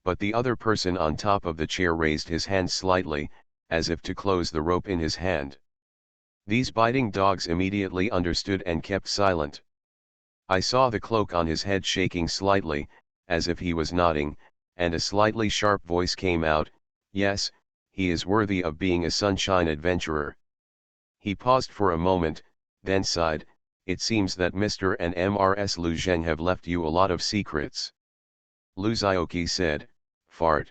But the other person on top of the chair raised his hand slightly, as if to close the rope in his hand. These biting dogs immediately understood and kept silent. I saw the cloak on his head shaking slightly, as if he was nodding, and a slightly sharp voice came out, "Yes, he is worthy of being a sunshine adventurer." He paused for a moment, then sighed, "It seems that Mr. and Mrs. Lu Zheng have left you a lot of secrets." Lu Zhaoqi said, "Fart.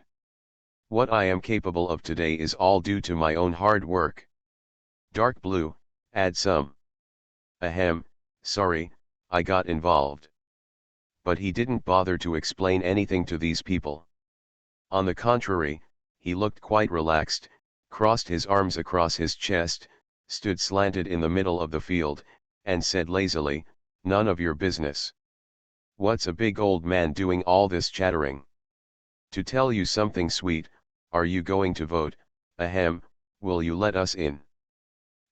What I am capable of today is all due to my own hard work." Dark Blue, add some. Ahem, sorry, I got involved. But he didn't bother to explain anything to these people. On the contrary, he looked quite relaxed, crossed his arms across his chest, stood slanted in the middle of the field, and said lazily, "None of your business. What's a big old man doing all this chattering? To tell you something sweet, are you going to vote? Ahem, will you let us in?"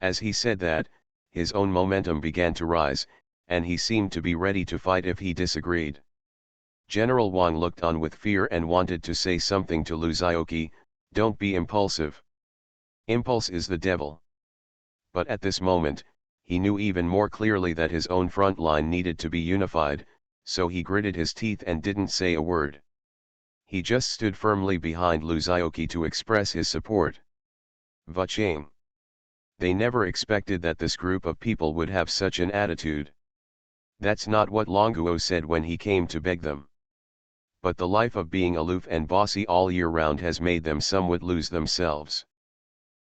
As he said that, his own momentum began to rise, and he seemed to be ready to fight if he disagreed. General Wang looked on with fear and wanted to say something to Lu Zhaoqi, "Don't be impulsive. Impulse is the devil." But at this moment, he knew even more clearly that his own front line needed to be unified, so he gritted his teeth and didn't say a word. He just stood firmly behind Lu Zhaoqi to express his support. Vachang. They never expected that this group of people would have such an attitude. That's not what Longuo said when he came to beg them. But the life of being aloof and bossy all year round has made them somewhat lose themselves.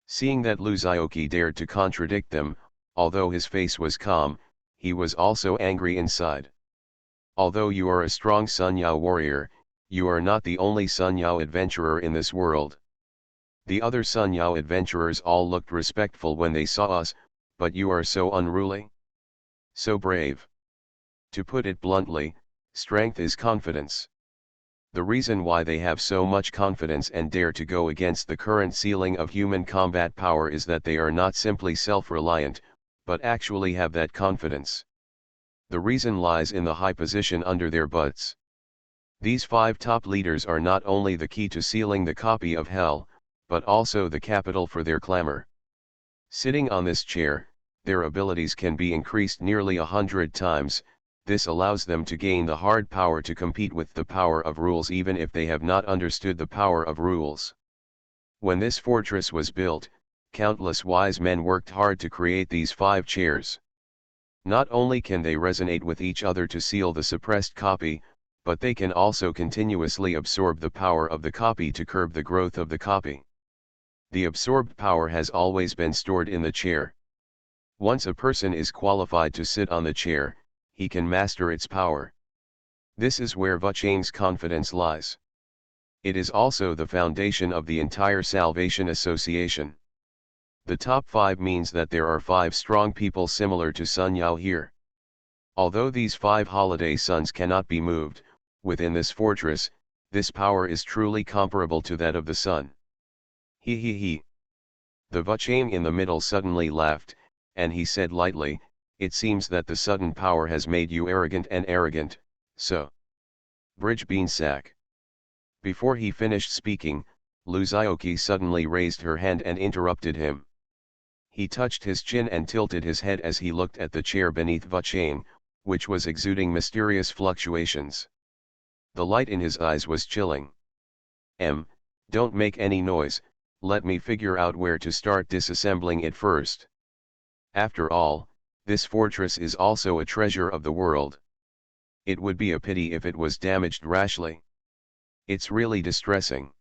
Seeing that Lu Zhaoqi dared to contradict them, although his face was calm, he was also angry inside. Although you are a strong Sun Yao warrior, you are not the only Sun Yao adventurer in this world. The other Sun Yao adventurers all looked respectful when they saw us, but you are so unruly, so brave. To put it bluntly, strength is confidence. The reason why they have so much confidence and dare to go against the current ceiling of human combat power is that they are not simply self-reliant, but actually have that confidence. The reason lies in the high position under their butts. These 5 top leaders are not only the key to sealing the copy of hell, but also the capital for their clamor. Sitting on this chair, their abilities can be increased nearly 100 times. This allows them to gain the hard power to compete with the power of rules even if they have not understood the power of rules. When this fortress was built, countless wise men worked hard to create these 5 chairs. Not only can they resonate with each other to seal the suppressed copy, but they can also continuously absorb the power of the copy to curb the growth of the copy. The absorbed power has always been stored in the chair. Once a person is qualified to sit on the chair, he can master its power. This is where Vachang's confidence lies. It is also the foundation of the entire Salvation Association. The top 5 means that there are 5 strong people similar to Sun Yao here. Although these 5 holiday suns cannot be moved, within this fortress, this power is truly comparable to that of the sun. He. The Vachang in the middle suddenly laughed, and he said lightly, "It seems that the sudden power has made you arrogant and arrogant, so." Bridge Beansack. Before he finished speaking, Lu Zhaoqi suddenly raised her hand and interrupted him. He touched his chin and tilted his head as he looked at the chair beneath Vachang, which was exuding mysterious fluctuations. The light in his eyes was chilling. Don't make any noise, let me figure out where to start disassembling it first. After all, this fortress is also a treasure of the world. It would be a pity if it was damaged rashly. It's really distressing.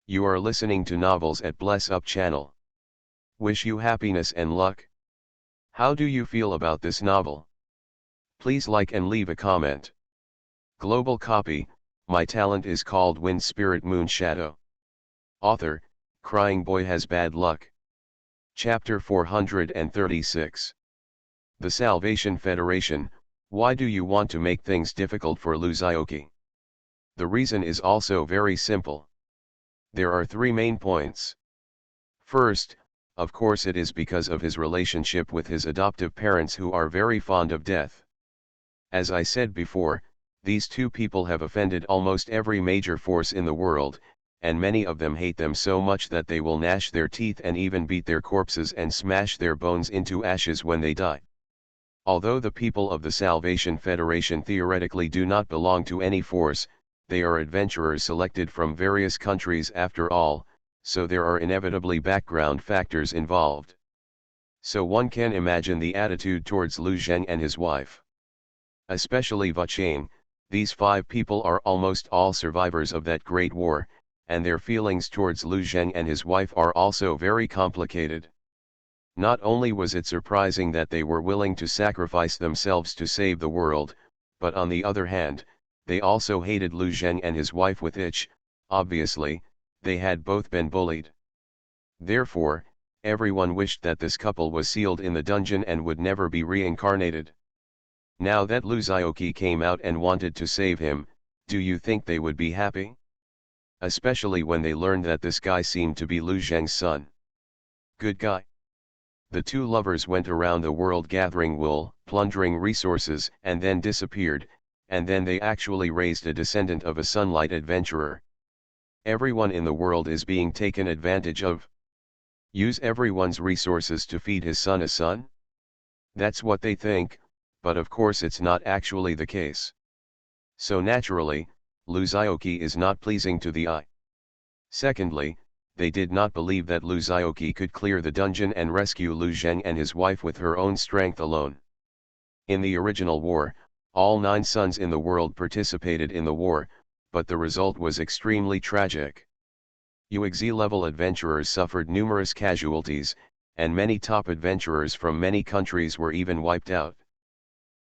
You are listening to novels at Bless Up channel. Wish you happiness and luck. How do you feel about this novel? Please like and leave a comment. Global copy, my talent is called Wind Spirit Moon Shadow. Author, Crying Boy Has Bad Luck. Chapter 436. The Salvation Federation, why do you want to make things difficult for Lu Zhaoqi? The reason is also very simple. There are 3 main points. First, of course it is because of his relationship with his adoptive parents who are very fond of death. As I said before, these 2 people have offended almost every major force in the world, and many of them hate them so much that they will gnash their teeth and even beat their corpses and smash their bones into ashes when they die. Although the people of the Salvation Federation theoretically do not belong to any force, they are adventurers selected from various countries after all, so there are inevitably background factors involved. So one can imagine the attitude towards Lu Zheng and his wife. Especially Vucheng, these 5 people are almost all survivors of that great war, and their feelings towards Lu Zheng and his wife are also very complicated. Not only was it surprising that they were willing to sacrifice themselves to save the world, but on the other hand, they also hated Lu Zheng and his wife with itch. Obviously, they had both been bullied. Therefore, everyone wished that this couple was sealed in the dungeon and would never be reincarnated. Now that Lu Zioqi came out and wanted to save him, do you think they would be happy? Especially when they learned that this guy seemed to be Lu Zheng's son. Good guy. The 2 lovers went around the world gathering wool, plundering resources, and then disappeared, and then they actually raised a descendant of a sunlight adventurer. Everyone in the world is being taken advantage of. Use everyone's resources to feed his son a son? That's what they think, but of course it's not actually the case. So naturally, Lu Zioqi is not pleasing to the eye. Secondly, they did not believe that Lu Zioqi could clear the dungeon and rescue Lu Zheng and his wife with her own strength alone. In the original war, all 9 sons in the world participated in the war, but the result was extremely tragic. UXZ-level adventurers suffered numerous casualties, and many top adventurers from many countries were even wiped out.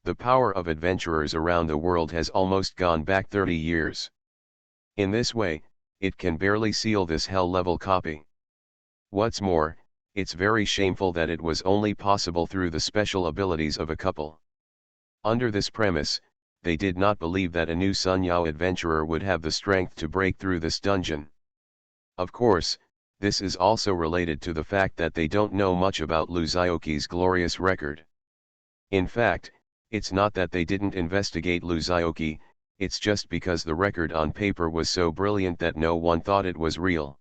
The power of adventurers around the world has almost gone back 30 years. In this way, it can barely seal this hell-level copy. What's more, it's very shameful that it was only possible through the special abilities of a couple. Under this premise, they did not believe that a new Sun Yao adventurer would have the strength to break through this dungeon. Of course, this is also related to the fact that they don't know much about Lu Zioqi's glorious record. In fact, it's not that they didn't investigate Lu Zioqi, it's just because the record on paper was so brilliant that no one thought it was real.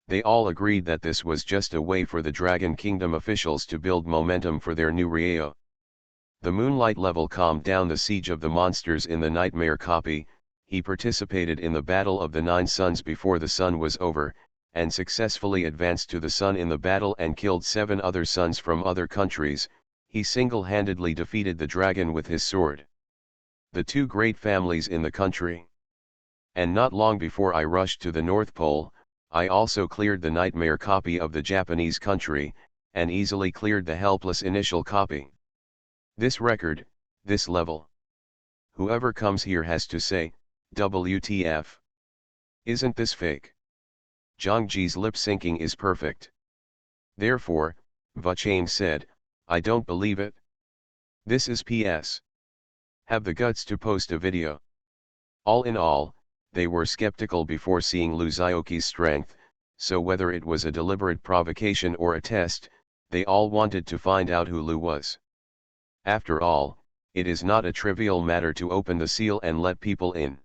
They all agreed that this was just a way for the Dragon Kingdom officials to build momentum for their new Rieo. The Moonlight level calmed down the siege of the monsters in the Nightmare copy. He participated in the Battle of the 9 Suns before the sun was over, and successfully advanced to the sun in the battle and killed 7 other suns from other countries. He single-handedly defeated the dragon with his sword. The 2 great families in the country. And not long before I rushed to the North Pole, I also cleared the Nightmare copy of the Japanese country, and easily cleared the helpless initial copy. This record, this level. Whoever comes here has to say, WTF. Isn't this fake? Zhangji's lip syncing is perfect. Therefore, Vucheng said, I don't believe it. This is PS. Have the guts to post a video. All in all, they were skeptical before seeing Lu Zioqi's strength, so whether it was a deliberate provocation or a test, they all wanted to find out who Lu was. After all, it is not a trivial matter to open the seal and let people in.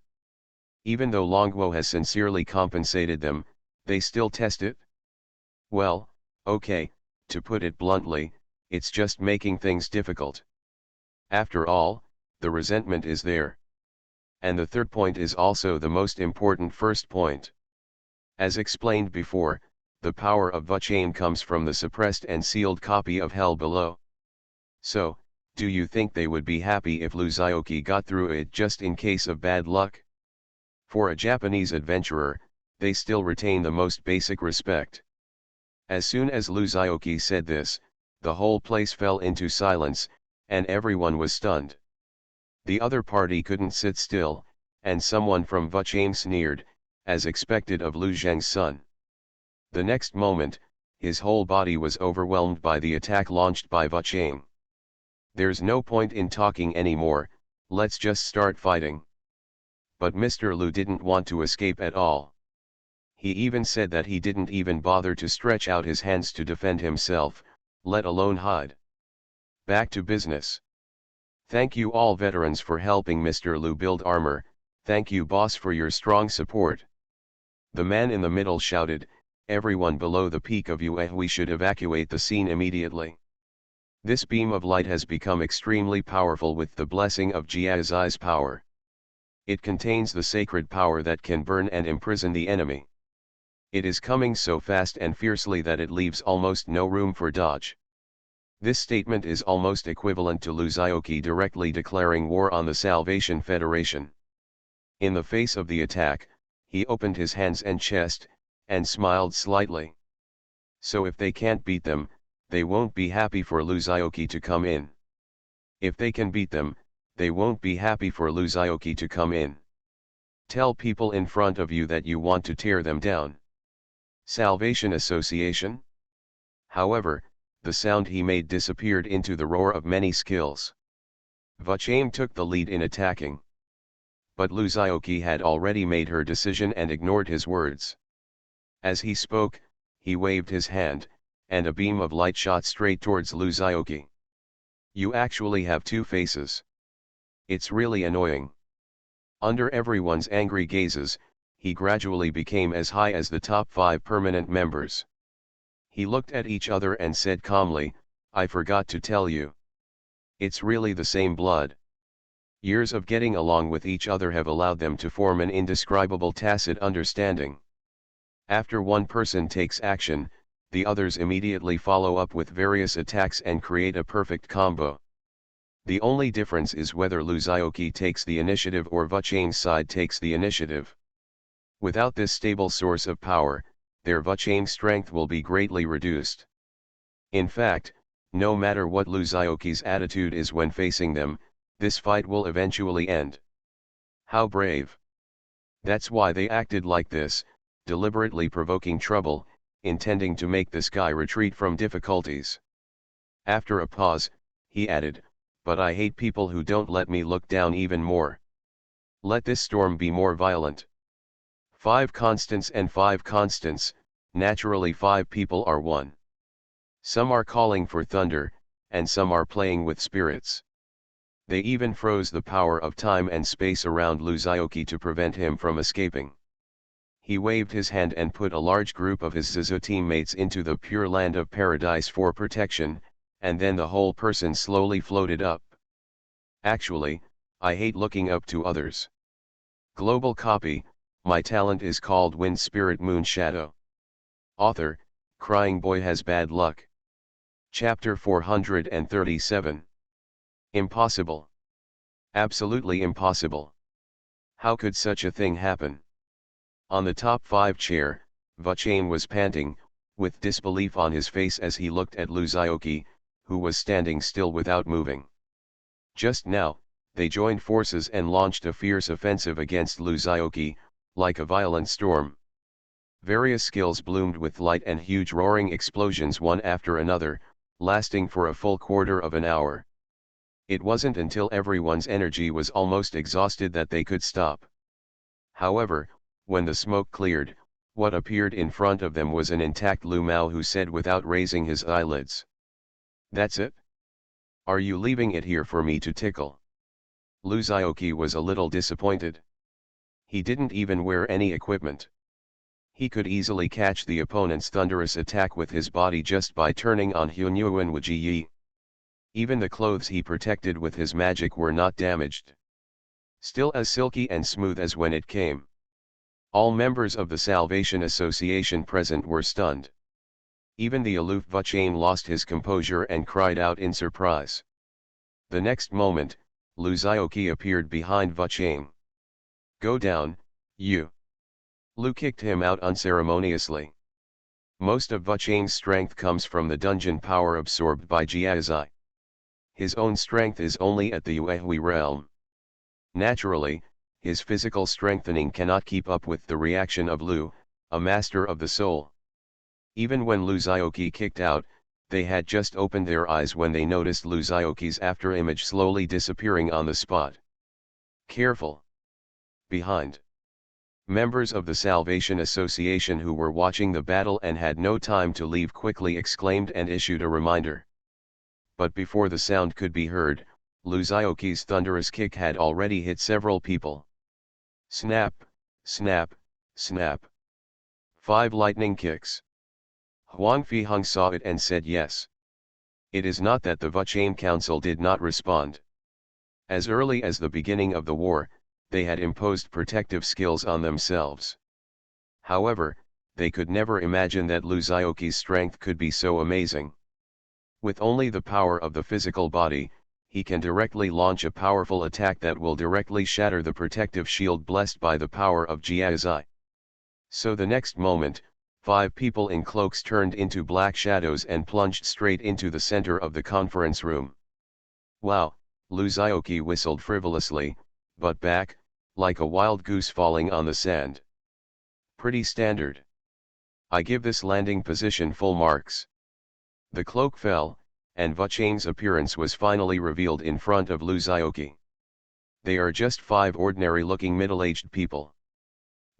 Even though Longguo has sincerely compensated them, they still test it? Well, okay, to put it bluntly, it's just making things difficult. After all, the resentment is there. And the third point is also the most important first point. As explained before, the power of Vucheng comes from the suppressed and sealed copy of Hell Below. So, do you think they would be happy if Lu Zioqi got through it just in case of bad luck? For a Japanese adventurer, they still retain the most basic respect. As soon as Lu Zioqi said this, the whole place fell into silence, and everyone was stunned. The other party couldn't sit still, and someone from Vucheng sneered, as expected of Lu Zheng's son. The next moment, his whole body was overwhelmed by the attack launched by Vucheng. There's no point in talking anymore, let's just start fighting. But Mr. Lu didn't want to escape at all. He even said that he didn't even bother to stretch out his hands to defend himself, let alone hide. Back to business. Thank you all veterans for helping Mr. Lu build armor, thank you boss for your strong support. The man in the middle shouted, "Everyone below the peak of Yue, we should evacuate the scene immediately." This beam of light has become extremely powerful with the blessing of Jiazai's power. It contains the sacred power that can burn and imprison the enemy. It is coming so fast and fiercely that it leaves almost no room for dodge. This statement is almost equivalent to Lu Zhaoqi directly declaring war on the Salvation Federation. In the face of the attack, he opened his hands and chest, and smiled slightly. So if they can't beat them, they won't be happy for Lu Zhaoqi to come in. If they can beat them, they won't be happy for Lu Zhaoqi to come in. Tell people in front of you that you want to tear them down. Salvation Association? However, the sound he made disappeared into the roar of many skills. Vachane took the lead in attacking. But Lu Zhaoqi had already made her decision and ignored his words. As he spoke, he waved his hand, and a beam of light shot straight towards Lu Zhaoqi. You actually have two faces. It's really annoying. Under everyone's angry gazes, he gradually became as high as the top 5 permanent members. He looked at each other and said calmly, "I forgot to tell you. It's really the same blood." Years of getting along with each other have allowed them to form an indescribable tacit understanding. After one person takes action, the others immediately follow up with various attacks and create a perfect combo. The only difference is whether Lu Zhaoqi takes the initiative or Vachane's side takes the initiative. Without this stable source of power, their Vachane's strength will be greatly reduced. In fact, no matter what Lu Zhaoqi's attitude is when facing them, this fight will eventually end. How brave! That's why they acted like this, deliberately provoking trouble, intending to make this guy retreat from difficulties. After a pause, he added, "But I hate people who don't let me look down even more. Let this storm be more violent. 5 constants and 5 constants, naturally 5 people are one. Some are calling for thunder, and some are playing with spirits." They even froze the power of time and space around Lu Zhaoqi to prevent him from escaping. He waved his hand and put a large group of his Zizu teammates into the pure land of paradise for protection, and then the whole person slowly floated up. Actually, I hate looking up to others. Global copy, my talent is called Wind Spirit Moon Shadow. Author, Crying Boy Has Bad Luck. Chapter 437. Impossible. Absolutely impossible. How could such a thing happen? On the top 5 chair, Vachane was panting, with disbelief on his face as he looked at Lu Zhaoqi, who was standing still without moving. Just now, they joined forces and launched a fierce offensive against Lu Zhaoqi, like a violent storm. Various skills bloomed with light and huge roaring explosions one after another, lasting for a full quarter of an hour. It wasn't until everyone's energy was almost exhausted that they could stop. However, when the smoke cleared, what appeared in front of them was an intact Lu Mao who said without raising his eyelids, "That's it? Are you leaving it here for me to tickle?" Lu Zhaoqi was a little disappointed. He didn't even wear any equipment. He could easily catch the opponent's thunderous attack with his body just by turning on Hunyuan Wujiyi. Even the clothes he protected with his magic were not damaged. Still as silky and smooth as when it came. All members of the Salvation Association present were stunned. Even the aloof Vachane lost his composure and cried out in surprise. The next moment, Lu Zhaoqi appeared behind Vachane. "Go down, you!" Lu kicked him out unceremoniously. Most of Vachane's strength comes from the dungeon power absorbed by Jiazai. His own strength is only at the Yuehui realm. Naturally, his physical strengthening cannot keep up with the reaction of Lu, a master of the soul. Even when Lu Zhaoqi kicked out, they had just opened their eyes when they noticed Lu Zhaoqi's afterimage slowly disappearing on the spot. Careful! Behind! Members of the Salvation Association who were watching the battle and had no time to leave quickly exclaimed and issued a reminder. But before the sound could be heard, Lu Zhaoqi's thunderous kick had already hit several people. Snap, snap, snap. 5 lightning kicks. Huang Fiheng saw it and said yes. It is not that the Vuchang Council did not respond. As early as the beginning of the war, they had imposed protective skills on themselves. However, they could never imagine that Lu Xiaoqi's strength could be so amazing. With only the power of the physical body, he can directly launch a powerful attack that will directly shatter the protective shield blessed by the power of Jiaozai. So the next moment, 5 people in cloaks turned into black shadows and plunged straight into the center of the conference room. Wow, Lu Xiaoqi whistled frivolously, but back, like a wild goose falling on the sand. Pretty standard. I give this landing position full marks. The cloak fell, and Vuchang's appearance was finally revealed in front of Lu Xiaoqi. They are just 5 ordinary-looking middle-aged people.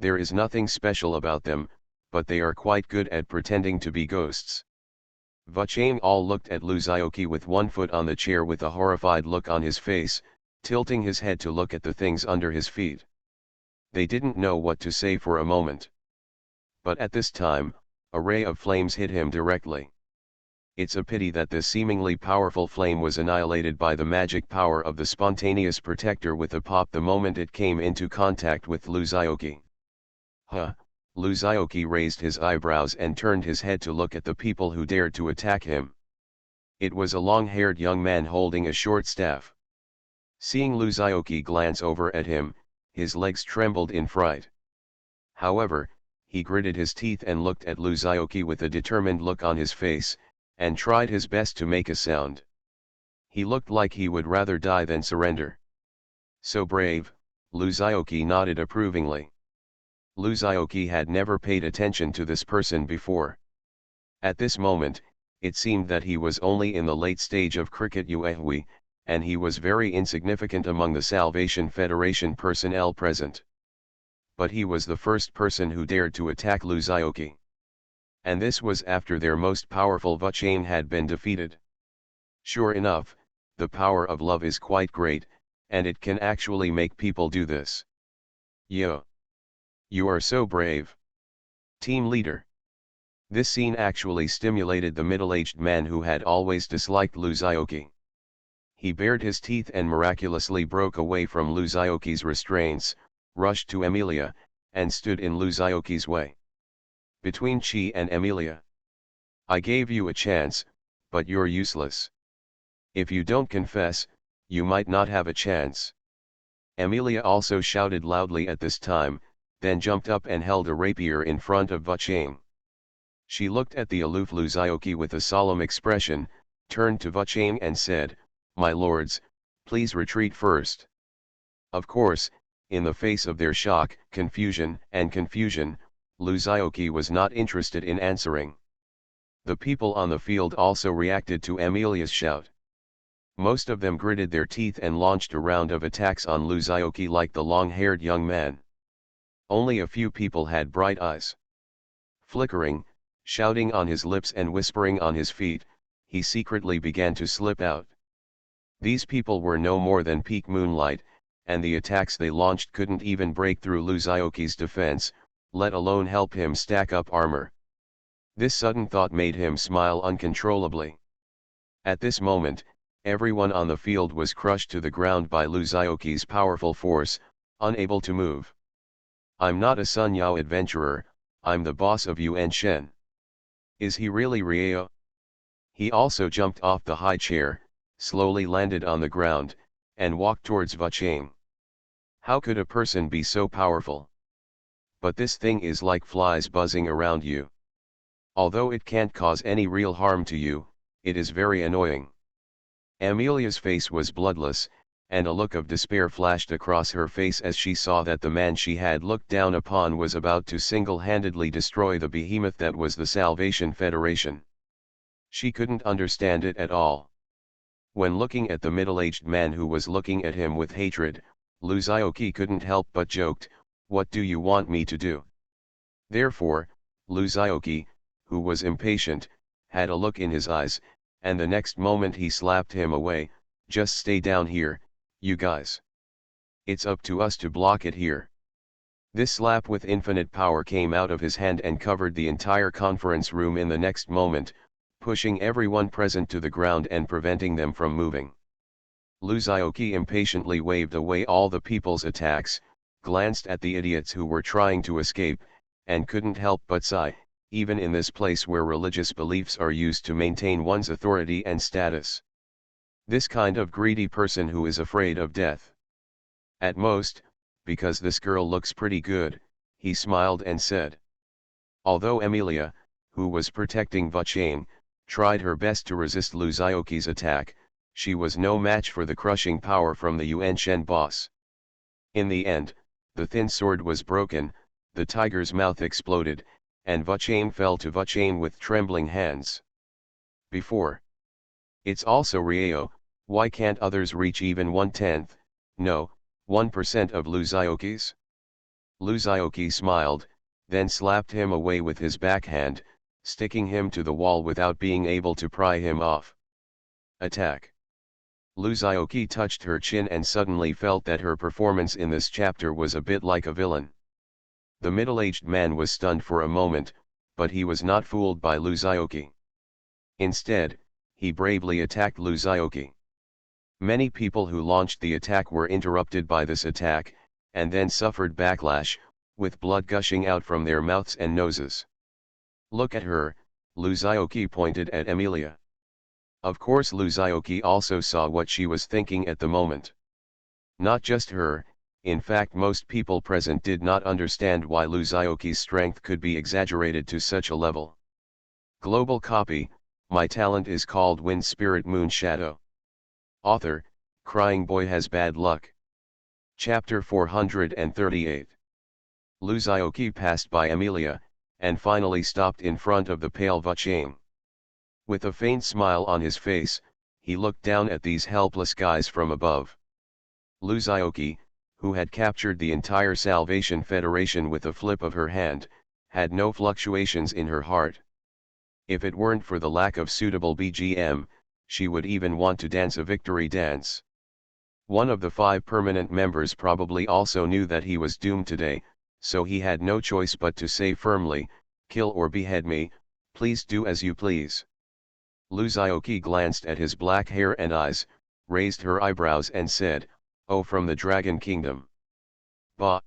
There is nothing special about them, but they are quite good at pretending to be ghosts. Vuchang all looked at Lu Xiaoqi with one foot on the chair with a horrified look on his face, tilting his head to look at the things under his feet. They didn't know what to say for a moment. But at this time, a ray of flames hit him directly. It's a pity that this seemingly powerful flame was annihilated by the magic power of the spontaneous protector with a pop the moment it came into contact with Lu Xiaoqi. Huh, Lu Xiaoqi raised his eyebrows and turned his head to look at the people who dared to attack him. It was a long-haired young man holding a short staff. Seeing Lu Xiaoqi glance over at him, his legs trembled in fright. However, he gritted his teeth and looked at Lu Xiaoqi with a determined look on his face, and tried his best to make a sound. He looked like he would rather die than surrender. So brave, Lu Xiaoqi nodded approvingly. Lu Xiaoqi had never paid attention to this person before. At this moment, it seemed that he was only in the late stage of cricket Yuehui, and he was very insignificant among the Salvation Federation personnel present. But he was the first person who dared to attack Lu Xiaoqi. And this was after their most powerful Vuchang had been defeated. Sure enough, the power of love is quite great, and it can actually make people do this. Yo! You are so brave. Team leader. This scene actually stimulated the middle-aged man who had always disliked Lu Xiaoqi. He bared his teeth and miraculously broke away from Lu Xiaoqi's restraints, rushed to Emilia, and stood in Lu Xiaoqi's way. Between Qi and Emilia. I gave you a chance, but you're useless. If you don't confess, you might not have a chance. Emilia also shouted loudly at this time, then jumped up and held a rapier in front of Vuchang. She looked at the aloof Lu Xiaoqi with a solemn expression, turned to Vuchang and said, "My lords, please retreat first." Of course, in the face of their shock, confusion, Lu Xiaoqi was not interested in answering. The people on the field also reacted to Emilia's shout. Most of them gritted their teeth and launched a round of attacks on Lu Xiaoqi like the long-haired young man. Only a few people had bright eyes. Flickering, shouting on his lips and whispering on his feet, he secretly began to slip out. These people were no more than peak moonlight, and the attacks they launched couldn't even break through Lu Xiaoqi's defense, let alone help him stack up armor. This sudden thought made him smile uncontrollably. At this moment, everyone on the field was crushed to the ground by Lu Xiaoqi's powerful force, unable to move. I'm not a Sun Yao adventurer, I'm the boss of Yuan Shen. Is he really Rieo? He also jumped off the high chair, slowly landed on the ground, and walked towards Vuchang. How could a person be so powerful? But this thing is like flies buzzing around you. Although it can't cause any real harm to you, it is very annoying. Amelia's face was bloodless, and a look of despair flashed across her face as she saw that the man she had looked down upon was about to single-handedly destroy the behemoth that was the Salvation Federation. She couldn't understand it at all. When looking at the middle-aged man who was looking at him with hatred, Lu Xiaoqi couldn't help but joked, "What do you want me to do?" Therefore, Lu Xiaoqi, who was impatient, had a look in his eyes, and the next moment he slapped him away. "Just stay down here, you guys. It's up to us to block it here." This slap with infinite power came out of his hand and covered the entire conference room in the next moment, pushing everyone present to the ground and preventing them from moving. Luzaoki impatiently waved away all the people's attacks, glanced at the idiots who were trying to escape, and couldn't help but sigh, even in this place where religious beliefs are used to maintain one's authority and status. This kind of greedy person who is afraid of death. At most, because this girl looks pretty good, he smiled and said. Although Emilia, who was protecting Vachane, tried her best to resist Luzaoki's attack, she was no match for the crushing power from the Yuan Shen boss. In the end, the thin sword was broken, the tiger's mouth exploded, and Vachane fell to Vachane with trembling hands. Before. It's also Ryeo, why can't others reach even 1/10, no, 1% of Luzaoki's? Luzaoki smiled, then slapped him away with his backhand, sticking him to the wall without being able to pry him off. Attack. Luzaoki touched her chin and suddenly felt that her performance in this chapter was a bit like a villain. The middle-aged man was stunned for a moment, but he was not fooled by Luzaoki. Instead, he bravely attacked Luzaoki. Many people who launched the attack were interrupted by this attack, and then suffered backlash, with blood gushing out from their mouths and noses. Look at her, Luzaoki pointed at Emilia. Of course Luzaoki also saw what she was thinking at the moment. Not just her, in fact most people present did not understand why Luzaoki's strength could be exaggerated to such a level. Global copy, my talent is called Wind Spirit Moon Shadow. Author, Crying Boy Has Bad Luck. Chapter 438. Luzaoki passed by Emilia, and finally stopped in front of the pale Vachane. With a faint smile on his face, he looked down at these helpless guys from above. Luzaoki, who had captured the entire Salvation Federation with a flip of her hand, had no fluctuations in her heart. If it weren't for the lack of suitable BGM, she would even want to dance a victory dance. One of the 5 permanent members probably also knew that he was doomed today, so he had no choice but to say firmly, "Kill or behead me, please do as you please." Luzaoki glanced at his black hair and eyes, raised her eyebrows and said, "Oh, from the Dragon Kingdom. Bah!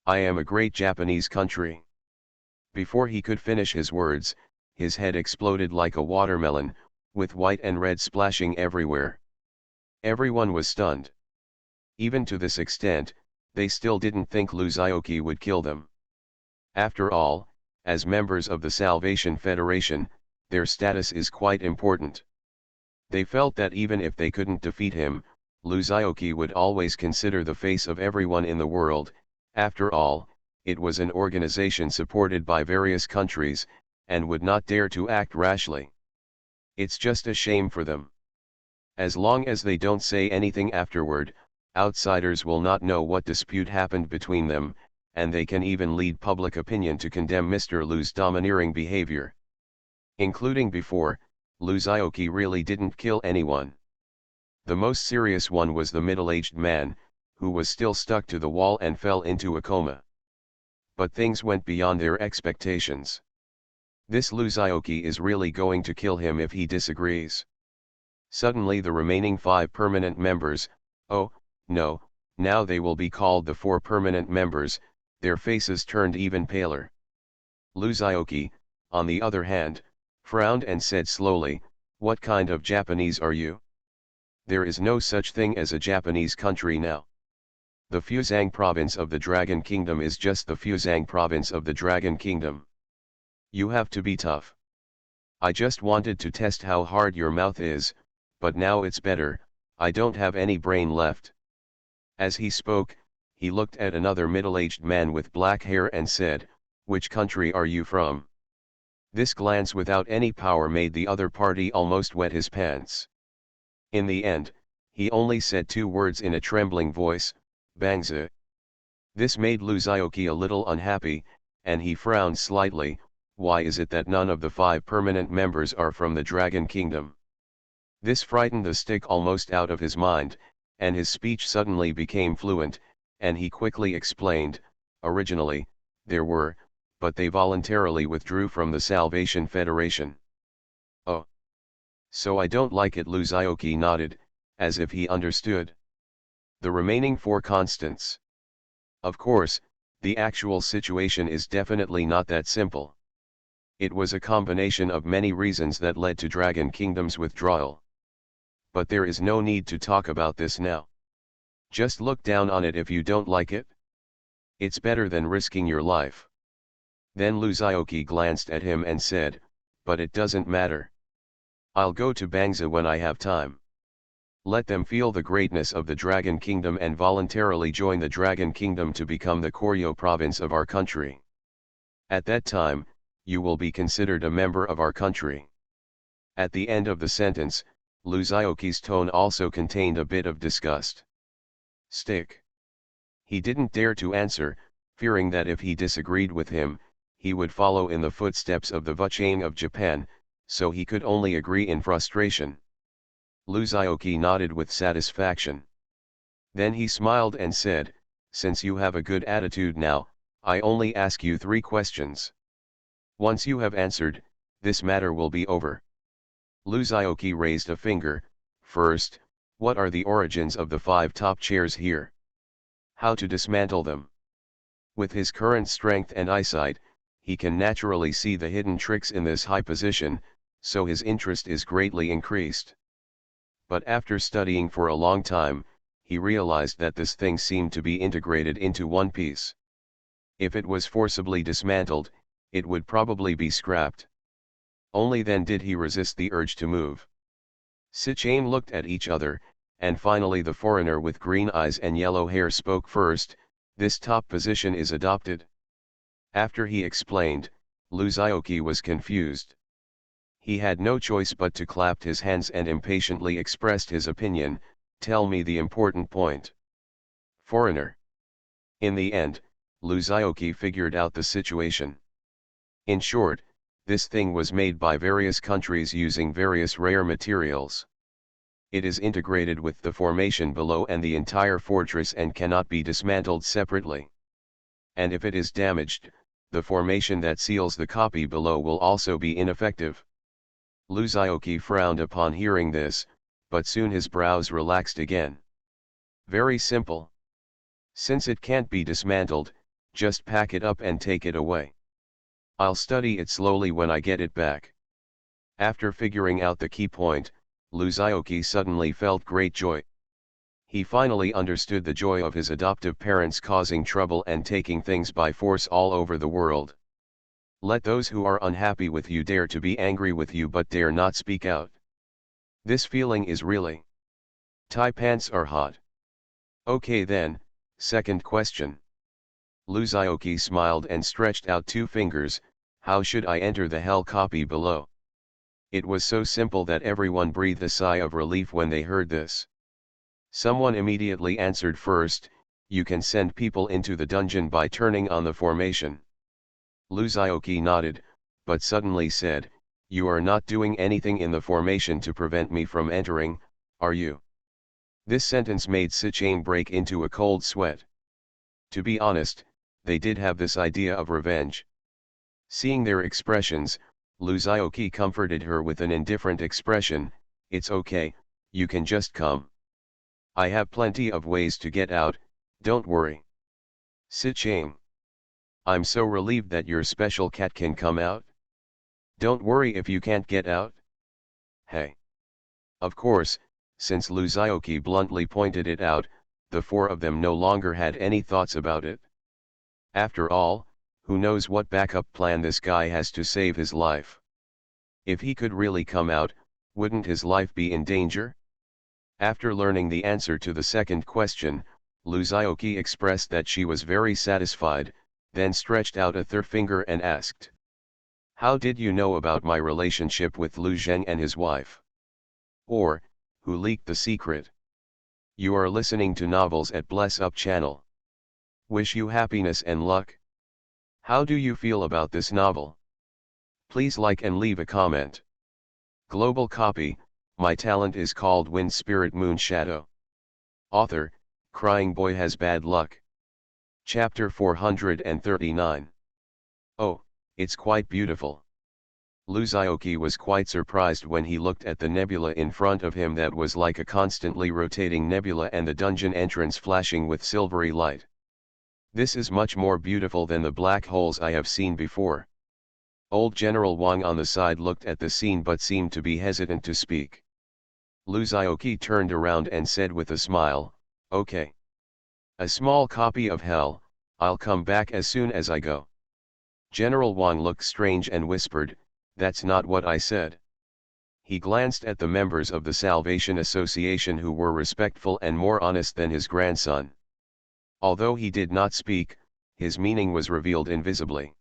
I am a great Japanese country." Before he could finish his words, his head exploded like a watermelon, with white and red splashing everywhere. Everyone was stunned. Even to this extent, they still didn't think Luzaoki would kill them. After all, as members of the Salvation Federation, their status is quite important. They felt that even if they couldn't defeat him, Luzaoki would always consider the face of everyone in the world. After all, it was an organization supported by various countries, and would not dare to act rashly. It's just a shame for them. As long as they don't say anything afterward, outsiders will not know what dispute happened between them, and they can even lead public opinion to condemn Mr. Lu's domineering behavior. Including before, Luzaoki really didn't kill anyone. The most serious one was the middle-aged man, who was still stuck to the wall and fell into a coma. But things went beyond their expectations. This Luzaoki is really going to kill him if he disagrees. Suddenly the remaining 5 permanent members, oh, no, now they will be called the 4 permanent members, their faces turned even paler. Luzaoki, on the other hand, frowned and said slowly, "What kind of Japanese are you? There is no such thing as a Japanese country now. The Fuzang province of the Dragon Kingdom is just the Fuzang province of the Dragon Kingdom. You have to be tough. I just wanted to test how hard your mouth is, but now it's better, I don't have any brain left." As he spoke, he looked at another middle-aged man with black hair and said, "Which country are you from?" This glance without any power made the other party almost wet his pants. In the end, he only said 2 words in a trembling voice, "Bangzi." This made Luzaoki a little unhappy, and he frowned slightly. Why is it that none of the 5 permanent members are from the Dragon Kingdom? This frightened the stick almost out of his mind, and his speech suddenly became fluent, and he quickly explained, Originally, there were, but they voluntarily withdrew from the Salvation Federation. Oh. So I don't like it. Luzioki nodded, as if he understood. The remaining four constants. Of course, the actual situation is definitely not that simple. It was a combination of many reasons that led to Dragon Kingdom's withdrawal. But there is no need to talk about this now. Just look down on it if you don't like it. It's better than risking your life. Then Luzioki glanced at him and said, but it doesn't matter. I'll go to Bangza when I have time. Let them feel the greatness of the Dragon Kingdom and voluntarily join the Dragon Kingdom to become the Koryo province of our country. At that time, you will be considered a member of our country. At the end of the sentence, Luzioki's tone also contained a bit of disgust. Stick. He didn't dare to answer, fearing that if he disagreed with him, he would follow in the footsteps of the Vuchang of Japan, so he could only agree in frustration. Luzioki nodded with satisfaction. Then he smiled and said, since you have a good attitude now, I only ask you 3 questions. Once you have answered, this matter will be over. Luzioki raised a finger. First, what are the origins of the 5 top chairs here? How to dismantle them? With his current strength and eyesight, he can naturally see the hidden tricks in this high position, so his interest is greatly increased. But after studying for a long time, he realized that this thing seemed to be integrated into one piece. If it was forcibly dismantled, it would probably be scrapped. Only then did he resist the urge to move. Sichain looked at each other, and finally the foreigner with green eyes and yellow hair spoke first. This top position is adopted. After he explained, Luzioki was confused. He had no choice but to clap his hands and impatiently expressed his opinion. Tell me the important point. Foreigner. In the end, Luzioki figured out the situation. In short, this thing was made by various countries using various rare materials. It is integrated with the formation below and the entire fortress and cannot be dismantled separately. And if it is damaged, the formation that seals the copy below will also be ineffective. Luzioki frowned upon hearing this, but soon his brows relaxed again. Very simple. Since it can't be dismantled, just pack it up and take it away. I'll study it slowly when I get it back. After figuring out the key point, Luzioki suddenly felt great joy. He finally understood the joy of his adoptive parents causing trouble and taking things by force all over the world. Let those who are unhappy with you dare to be angry with you but dare not speak out. This feeling is really. Tie pants are hot. Okay then, second question. Luzioki smiled and stretched out 2 fingers. How should I enter the hell copy below? It was so simple that everyone breathed a sigh of relief when they heard this. Someone immediately answered first, you can send people into the dungeon by turning on the formation. Luzioki nodded, but suddenly said, you are not doing anything in the formation to prevent me from entering, are you? This sentence made Sichain break into a cold sweat. To be honest, they did have this idea of revenge. Seeing their expressions, Luzioki comforted her with an indifferent expression, it's okay, you can just come. I have plenty of ways to get out, don't worry. Sichain. I'm so relieved that your special cat can come out. Don't worry if you can't get out. Hey. Of course, since Luzioki bluntly pointed it out, the 4 of them no longer had any thoughts about it. After all, who knows what backup plan this guy has to save his life. If he could really come out, wouldn't his life be in danger? After learning the answer to the second question, Luzioki expressed that she was very satisfied, then stretched out a 3rd finger and asked. How did you know about my relationship with Lu Zheng and his wife? Or, who leaked the secret? You are listening to Novels at Bless Up channel. Wish you happiness and luck. How do you feel about this novel? Please like and leave a comment. Global copy, my talent is called Wind Spirit Moon Shadow. Author, Crying Boy Has Bad Luck. Chapter 439. Oh, it's quite beautiful. Luzioki was quite surprised when he looked at the nebula in front of him that was like a constantly rotating nebula and the dungeon entrance flashing with silvery light. This is much more beautiful than the black holes I have seen before. Old General Wang on the side looked at the scene but seemed to be hesitant to speak. Luzioki turned around and said with a smile, "Okay. A small copy of hell, I'll come back as soon as I go." General Wang looked strange and whispered, "That's not what I said." He glanced at the members of the Salvation Association who were respectful and more honest than his grandson. Although he did not speak, his meaning was revealed invisibly.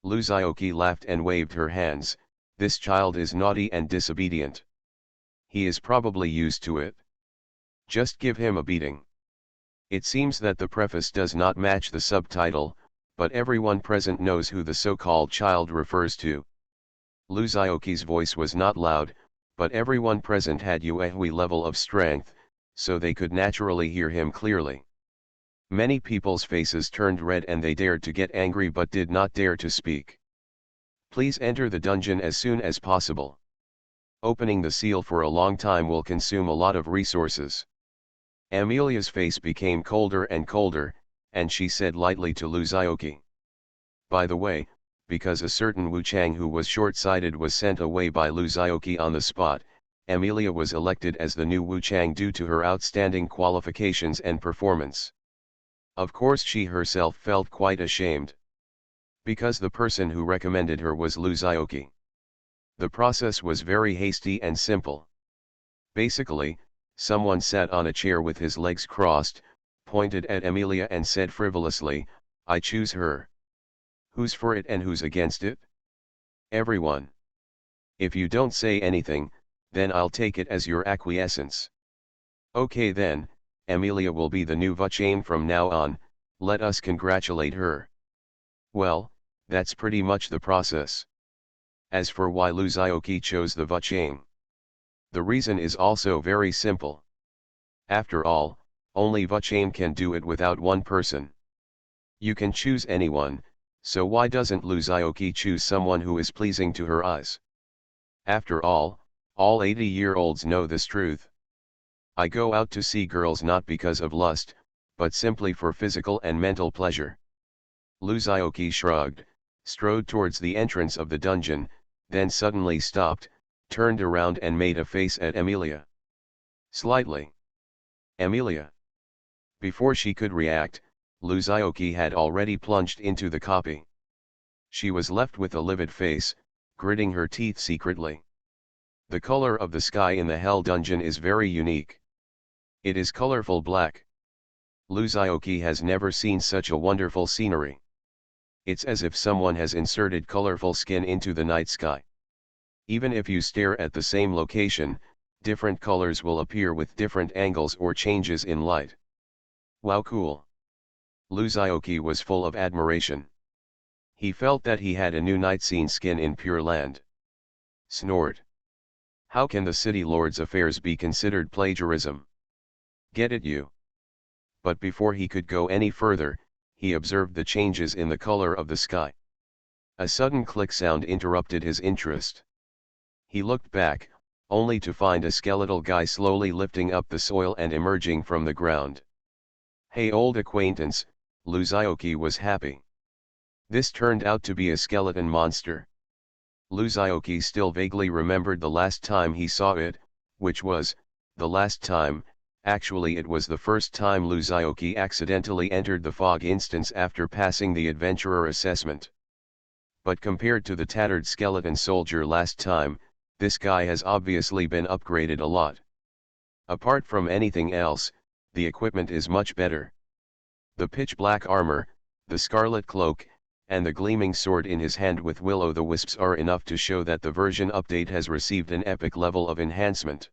Luzioki laughed and waved her hands. "This child is naughty and disobedient. He is probably used to it. Just give him a beating." It seems that the preface does not match the subtitle, but everyone present knows who the so-called child refers to. Luzioki's voice was not loud, but everyone present had Yuehui level of strength, so they could naturally hear him clearly. Many people's faces turned red and they dared to get angry but did not dare to speak. "Please enter the dungeon as soon as possible. Opening the seal for a long time will consume a lot of resources." Amelia's face became colder and colder, and she said lightly to Luzioki, "By the way, because a certain Wu Chang who was short-sighted was sent away by Luzioki on the spot, Amelia was elected as the new Wu Chang due to her outstanding qualifications and performance." Of course she herself felt quite ashamed. Because the person who recommended her was Luzioki. The process was very hasty and simple. Basically, someone sat on a chair with his legs crossed, pointed at Amelia and said frivolously, "I choose her." Who's for it and who's against it? Everyone. If you don't say anything, then I'll take it as your acquiescence. Okay then, Amelia will be the new Vuchain from now on, let us congratulate her. Well, that's pretty much the process. As for why Luzioki chose the Vuchain, the reason is also very simple. After all, only Vuchain can do it without one person. You can choose anyone, so why doesn't Luzioki choose someone who is pleasing to her eyes? After all 80-year-olds know this truth. I go out to see girls not because of lust, but simply for physical and mental pleasure. Luzioki shrugged, strode towards the entrance of the dungeon, then suddenly stopped, turned around and made a face at Amelia. Slightly. Amelia. Before she could react, Luzioki had already plunged into the copy. She was left with a livid face, gritting her teeth secretly. The color of the sky in the Hell Dungeon is very unique. It is colorful black. Luzioki has never seen such a wonderful scenery. It's as if someone has inserted colorful skin into the night sky. Even if you stare at the same location, different colors will appear with different angles or changes in light. Wow, cool. Luzioki was full of admiration. He felt that he had a new night scene skin in Pure Land. Snort. How can the city lord's affairs be considered plagiarism? Get it you? But before he could go any further, he observed the changes in the color of the sky. A sudden click sound interrupted his interest. He looked back, only to find a skeletal guy slowly lifting up the soil and emerging from the ground. Hey old acquaintance, Luzioki was happy. This turned out to be a skeleton monster. Luzioki still vaguely remembered the last time he saw it, which was, the last time. Actually it was the first time Luzioki accidentally entered the fog instance after passing the adventurer assessment. But compared to the tattered skeleton soldier last time, this guy has obviously been upgraded a lot. Apart from anything else, the equipment is much better. The pitch black armor, the scarlet cloak, and the gleaming sword in his hand with will-o'-the-wisps are enough to show that the version update has received an epic level of enhancement.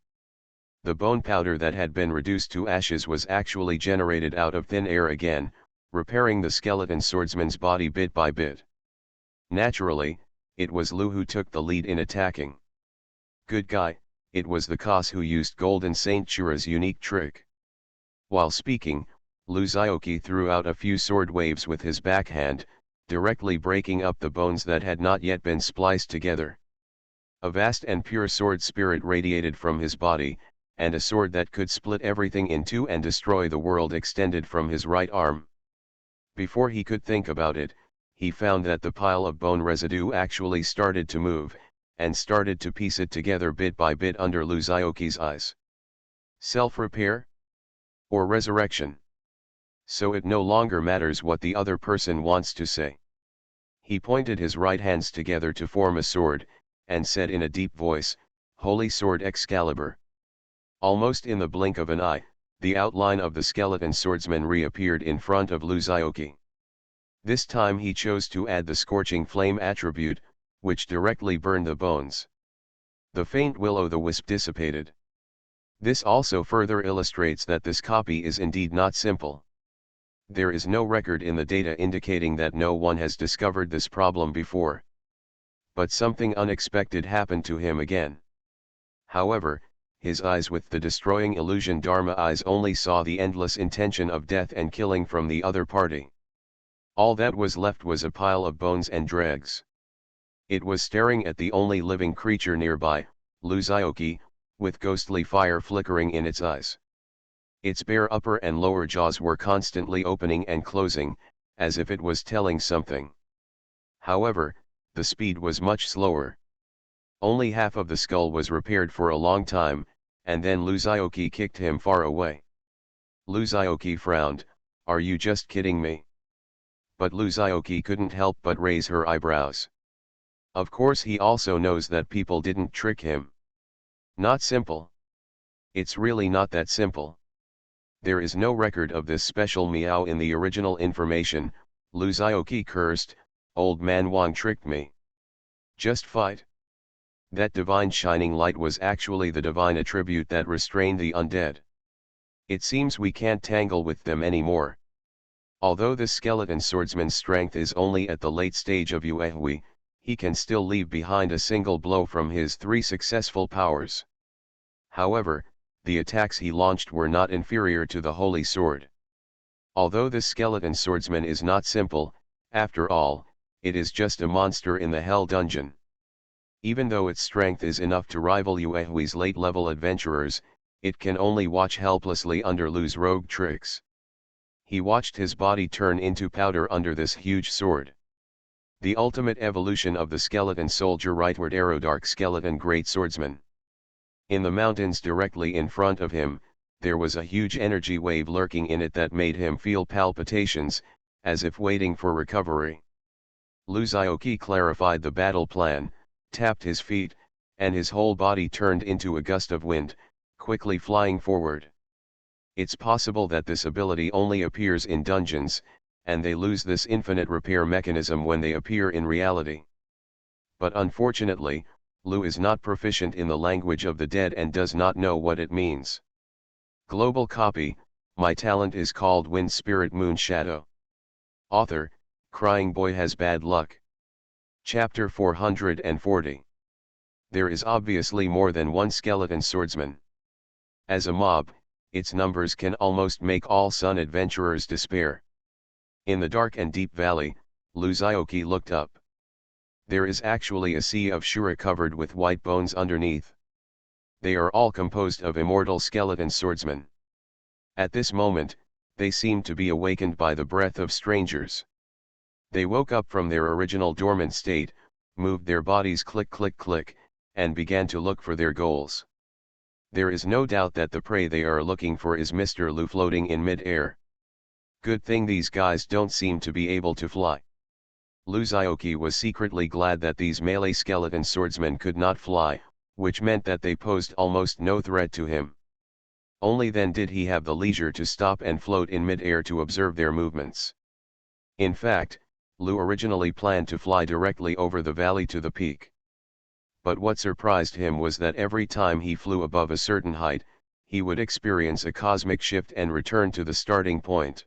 The bone powder that had been reduced to ashes was actually generated out of thin air again, repairing the skeleton swordsman's body bit by bit. Naturally, it was Lu who took the lead in attacking. Good guy, it was the Kos who used Golden Saint Chura's unique trick. While speaking, Lu Zioki threw out a few sword waves with his backhand, directly breaking up the bones that had not yet been spliced together. A vast and pure sword spirit radiated from his body, and a sword that could split everything in two and destroy the world extended from his right arm. Before he could think about it, he found that the pile of bone residue actually started to move, and started to piece it together bit by bit under Lu Zioki's eyes. Self-repair? Or resurrection? So it no longer matters what the other person wants to say. He pointed his right hands together to form a sword, and said in a deep voice, "Holy Sword Excalibur." Almost in the blink of an eye, the outline of the skeleton swordsman reappeared in front of Lu Zioki. This time he chose to add the scorching flame attribute, which directly burned the bones. The faint will-o'-the-wisp dissipated. This also further illustrates that this copy is indeed not simple. There is no record in the data indicating that no one has discovered this problem before. But something unexpected happened to him again. However, his eyes with the destroying illusion Dharma eyes only saw the endless intention of death and killing from the other party. All that was left was a pile of bones and dregs. It was staring at the only living creature nearby, Lu Zioki, with ghostly fire flickering in its eyes. Its bare upper and lower jaws were constantly opening and closing, as if it was telling something. However, the speed was much slower. Only half of the skull was repaired for a long time, and then Lu Zioki kicked him far away. Lu Zioki frowned, "Are you just kidding me?" But Lu Zioki couldn't help but raise her eyebrows. Of course he also knows that people didn't trick him. Not simple. It's really not that simple. There is no record of this special meow in the original information. Lu Zioki cursed, "Old man Wang tricked me. Just fight." That divine shining light was actually the divine attribute that restrained the undead. It seems we can't tangle with them anymore. Although this skeleton swordsman's strength is only at the late stage of Yuehui, he can still leave behind a single blow from his 3 successful powers. However, the attacks he launched were not inferior to the Holy Sword. Although this skeleton swordsman is not simple, after all, it is just a monster in the Hell Dungeon. Even though its strength is enough to rival Yuehui's late-level adventurers, it can only watch helplessly under Lu's rogue tricks. He watched his body turn into powder under this huge sword. The ultimate evolution of the skeleton soldier rightward arrow dark skeleton great swordsman. In the mountains directly in front of him, there was a huge energy wave lurking in it that made him feel palpitations, as if waiting for recovery. Lu Zioki clarified the battle plan, tapped his feet, and his whole body turned into a gust of wind, quickly flying forward. It's possible that this ability only appears in dungeons, and they lose this infinite repair mechanism when they appear in reality. But unfortunately, Lu is not proficient in the language of the dead and does not know what it means. Global copy, my talent is called Wind Spirit Moon Shadow. Author, Crying Boy Has Bad Luck. Chapter 440. There is obviously more than one skeleton swordsman. As a mob, its numbers can almost make all Sun adventurers despair. In the dark and deep valley, Lu Zioki looked up. There is actually a sea of Shura covered with white bones underneath. They are all composed of immortal skeleton swordsmen. At this moment, they seemed to be awakened by the breath of strangers. They woke up from their original dormant state, moved their bodies click click click, and began to look for their goals. There is no doubt that the prey they are looking for is Mr. Lu floating in mid-air. Good thing these guys don't seem to be able to fly. Lu Zioki was secretly glad that these melee skeleton swordsmen could not fly, which meant that they posed almost no threat to him. Only then did he have the leisure to stop and float in mid-air to observe their movements. In fact, Lu originally planned to fly directly over the valley to the peak. But what surprised him was that every time he flew above a certain height, he would experience a cosmic shift and return to the starting point.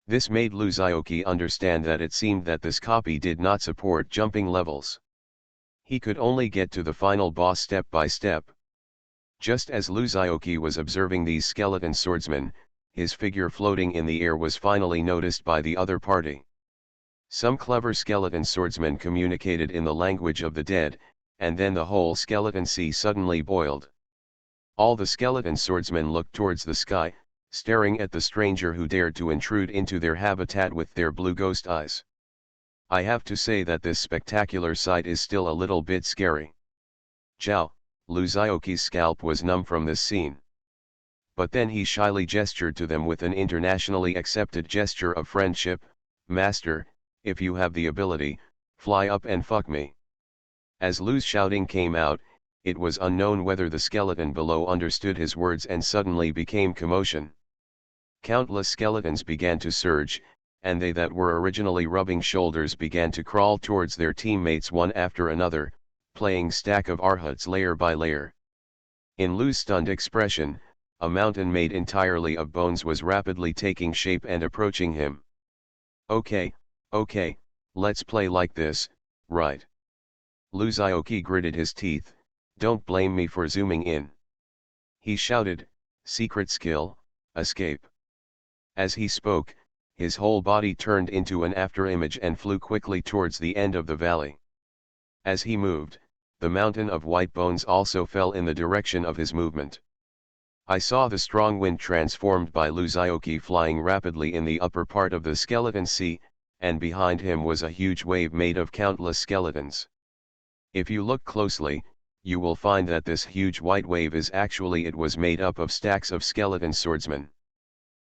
This made Lu Zioki understand that it seemed that this copy did not support jumping levels. He could only get to the final boss step by step. Just as Lu Zioki was observing these skeleton swordsmen, his figure floating in the air was finally noticed by the other party. Some clever skeleton swordsmen communicated in the language of the dead, and then the whole skeleton sea suddenly boiled. All the skeleton swordsmen looked towards the sky, staring at the stranger who dared to intrude into their habitat with their blue ghost eyes. I have to say that this spectacular sight is still a little bit scary. Chow, Lu Zioqi's scalp was numb from this scene. But then he shyly gestured to them with an internationally accepted gesture of friendship, "Master, if you have the ability, fly up and fuck me." As Lu's shouting came out, it was unknown whether the skeleton below understood his words, and suddenly became commotion. Countless skeletons began to surge, and they that were originally rubbing shoulders began to crawl towards their teammates one after another, playing stack of arhuts layer by layer. In Lu's stunned expression, a mountain made entirely of bones was rapidly taking shape and approaching him. Okay, let's play like this, right? Lu Zioqi gritted his teeth, "Don't blame me for zooming in." He shouted, "Secret skill, escape." As he spoke, his whole body turned into an afterimage and flew quickly towards the end of the valley. As he moved, the mountain of white bones also fell in the direction of his movement. I saw the strong wind transformed by Lu Zioqi flying rapidly in the upper part of the skeleton sea, and behind him was a huge wave made of countless skeletons. If you look closely, you will find that this huge white wave was made up of stacks of skeleton swordsmen.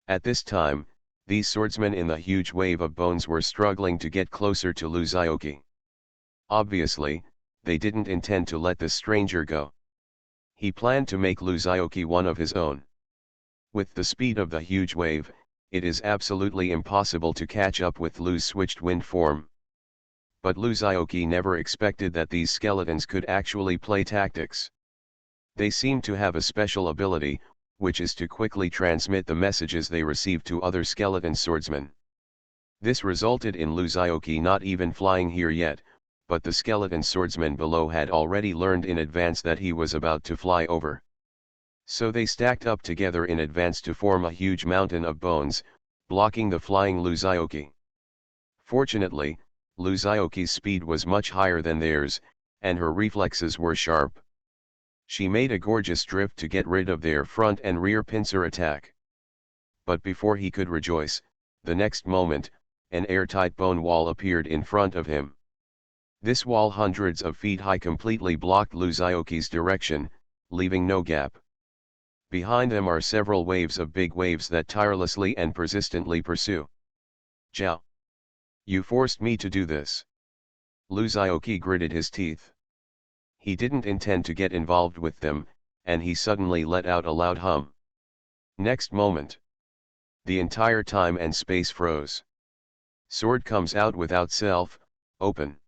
At this time, these swordsmen in the huge wave of bones were struggling to get closer to Lu Zioqi. Obviously, they didn't intend to let this stranger go. He planned to make Lu Zioqi one of his own. With the speed of the huge wave, it is absolutely impossible to catch up with Lu's switched wind form. But Lu Zioqi never expected that these skeletons could actually play tactics. They seemed to have a special ability, which is to quickly transmit the messages they receive to other skeleton swordsmen. This resulted in Lu Zioqi not even flying here yet, but the skeleton swordsmen below had already learned in advance that he was about to fly over. So they stacked up together in advance to form a huge mountain of bones, blocking the flying Lu Zioqi. Fortunately, Lu Zioqi's speed was much higher than theirs, and her reflexes were sharp. She made a gorgeous drift to get rid of their front and rear pincer attack. But before he could rejoice, the next moment, an airtight bone wall appeared in front of him. This wall, hundreds of feet high, completely blocked Lu Zioqi's direction, leaving no gap. Behind them are several waves of big waves that tirelessly and persistently pursue. "Zhao! You forced me to do this." Lu Zioqi gritted his teeth. He didn't intend to get involved with them, and he suddenly let out a loud hum. Next moment, the entire time and space froze. Sword comes out without self, open.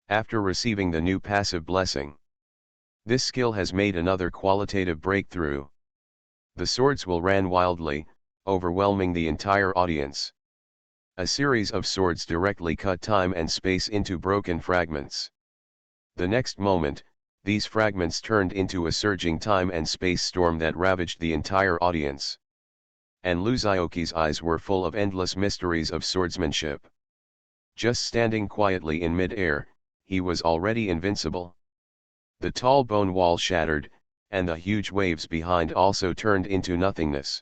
After receiving the new passive blessing, this skill has made another qualitative breakthrough. The swords will ran wildly, overwhelming the entire audience. A series of swords directly cut time and space into broken fragments. The next moment, these fragments turned into a surging time and space storm that ravaged the entire audience. And Lu Zioqi's eyes were full of endless mysteries of swordsmanship. Just standing quietly in mid-air, he was already invincible. The tall bone wall shattered, and the huge waves behind also turned into nothingness.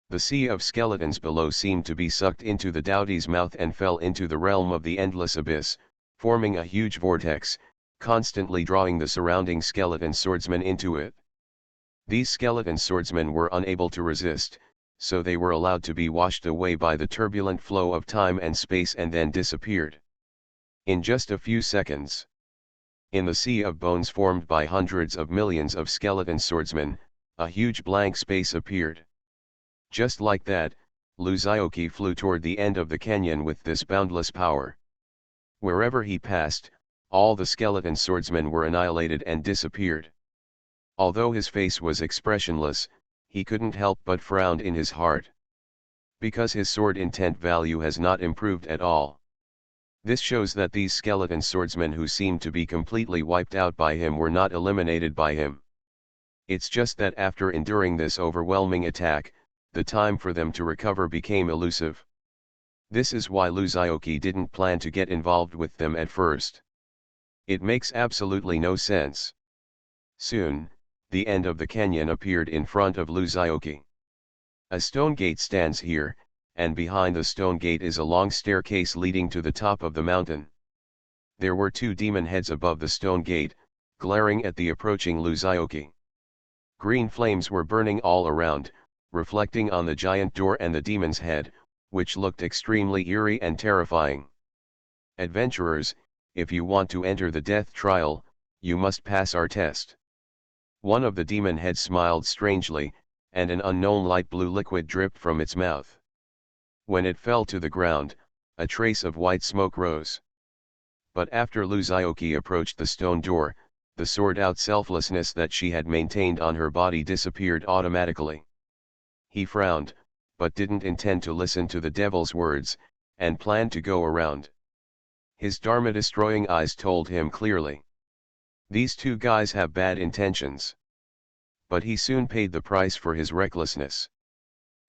The sea of skeletons below seemed to be sucked into the doughty's mouth and fell into the realm of the endless abyss, forming a huge vortex, constantly drawing the surrounding skeleton swordsmen into it. These skeleton swordsmen were unable to resist, so they were allowed to be washed away by the turbulent flow of time and space and then disappeared. In just a few seconds, in the sea of bones formed by hundreds of millions of skeleton swordsmen, a huge blank space appeared. Just like that, Lu Zioqi flew toward the end of the canyon with this boundless power. Wherever he passed, all the skeleton swordsmen were annihilated and disappeared. Although his face was expressionless, he couldn't help but frown in his heart. Because his sword intent value has not improved at all. This shows that these skeleton swordsmen who seemed to be completely wiped out by him were not eliminated by him. It's just that after enduring this overwhelming attack, the time for them to recover became elusive. This is why Luzaoki didn't plan to get involved with them at first. It makes absolutely no sense. Soon, the end of the canyon appeared in front of Luzaoki. A stone gate stands here, and behind the stone gate is a long staircase leading to the top of the mountain. There were two demon heads above the stone gate, glaring at the approaching Luzaoki. Green flames were burning all around, reflecting on the giant door and the demon's head, which looked extremely eerie and terrifying. Adventurers, if you want to enter the death trial, you must pass our test. One of the demon heads smiled strangely, and an unknown light blue liquid dripped from its mouth. When it fell to the ground, a trace of white smoke rose. But after Luzaoki approached the stone door, the soared-out selflessness that she had maintained on her body disappeared automatically. He frowned, but didn't intend to listen to the devil's words, and planned to go around. His Dharma-destroying eyes told him clearly. These two guys have bad intentions. But he soon paid the price for his recklessness.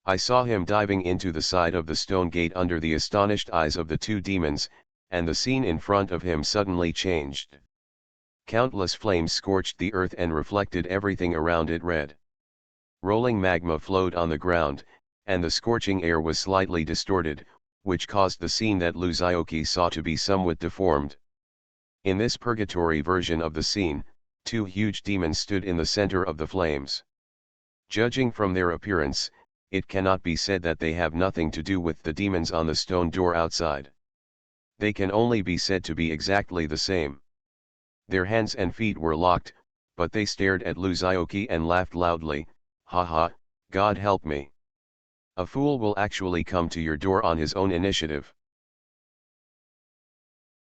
I saw him diving into the side of the stone gate under the astonished eyes of the two demons, and the scene in front of him suddenly changed. Countless flames scorched the earth and reflected everything around it red. Rolling magma flowed on the ground, and the scorching air was slightly distorted, which caused the scene that Luzaoki saw to be somewhat deformed. In this purgatory version of the scene, two huge demons stood in the center of the flames. Judging from their appearance, it cannot be said that they have nothing to do with the demons on the stone door outside. They can only be said to be exactly the same. Their hands and feet were locked, but they stared at Luzaoki and laughed loudly, "Ha ha, God help me. A fool will actually come to your door on his own initiative."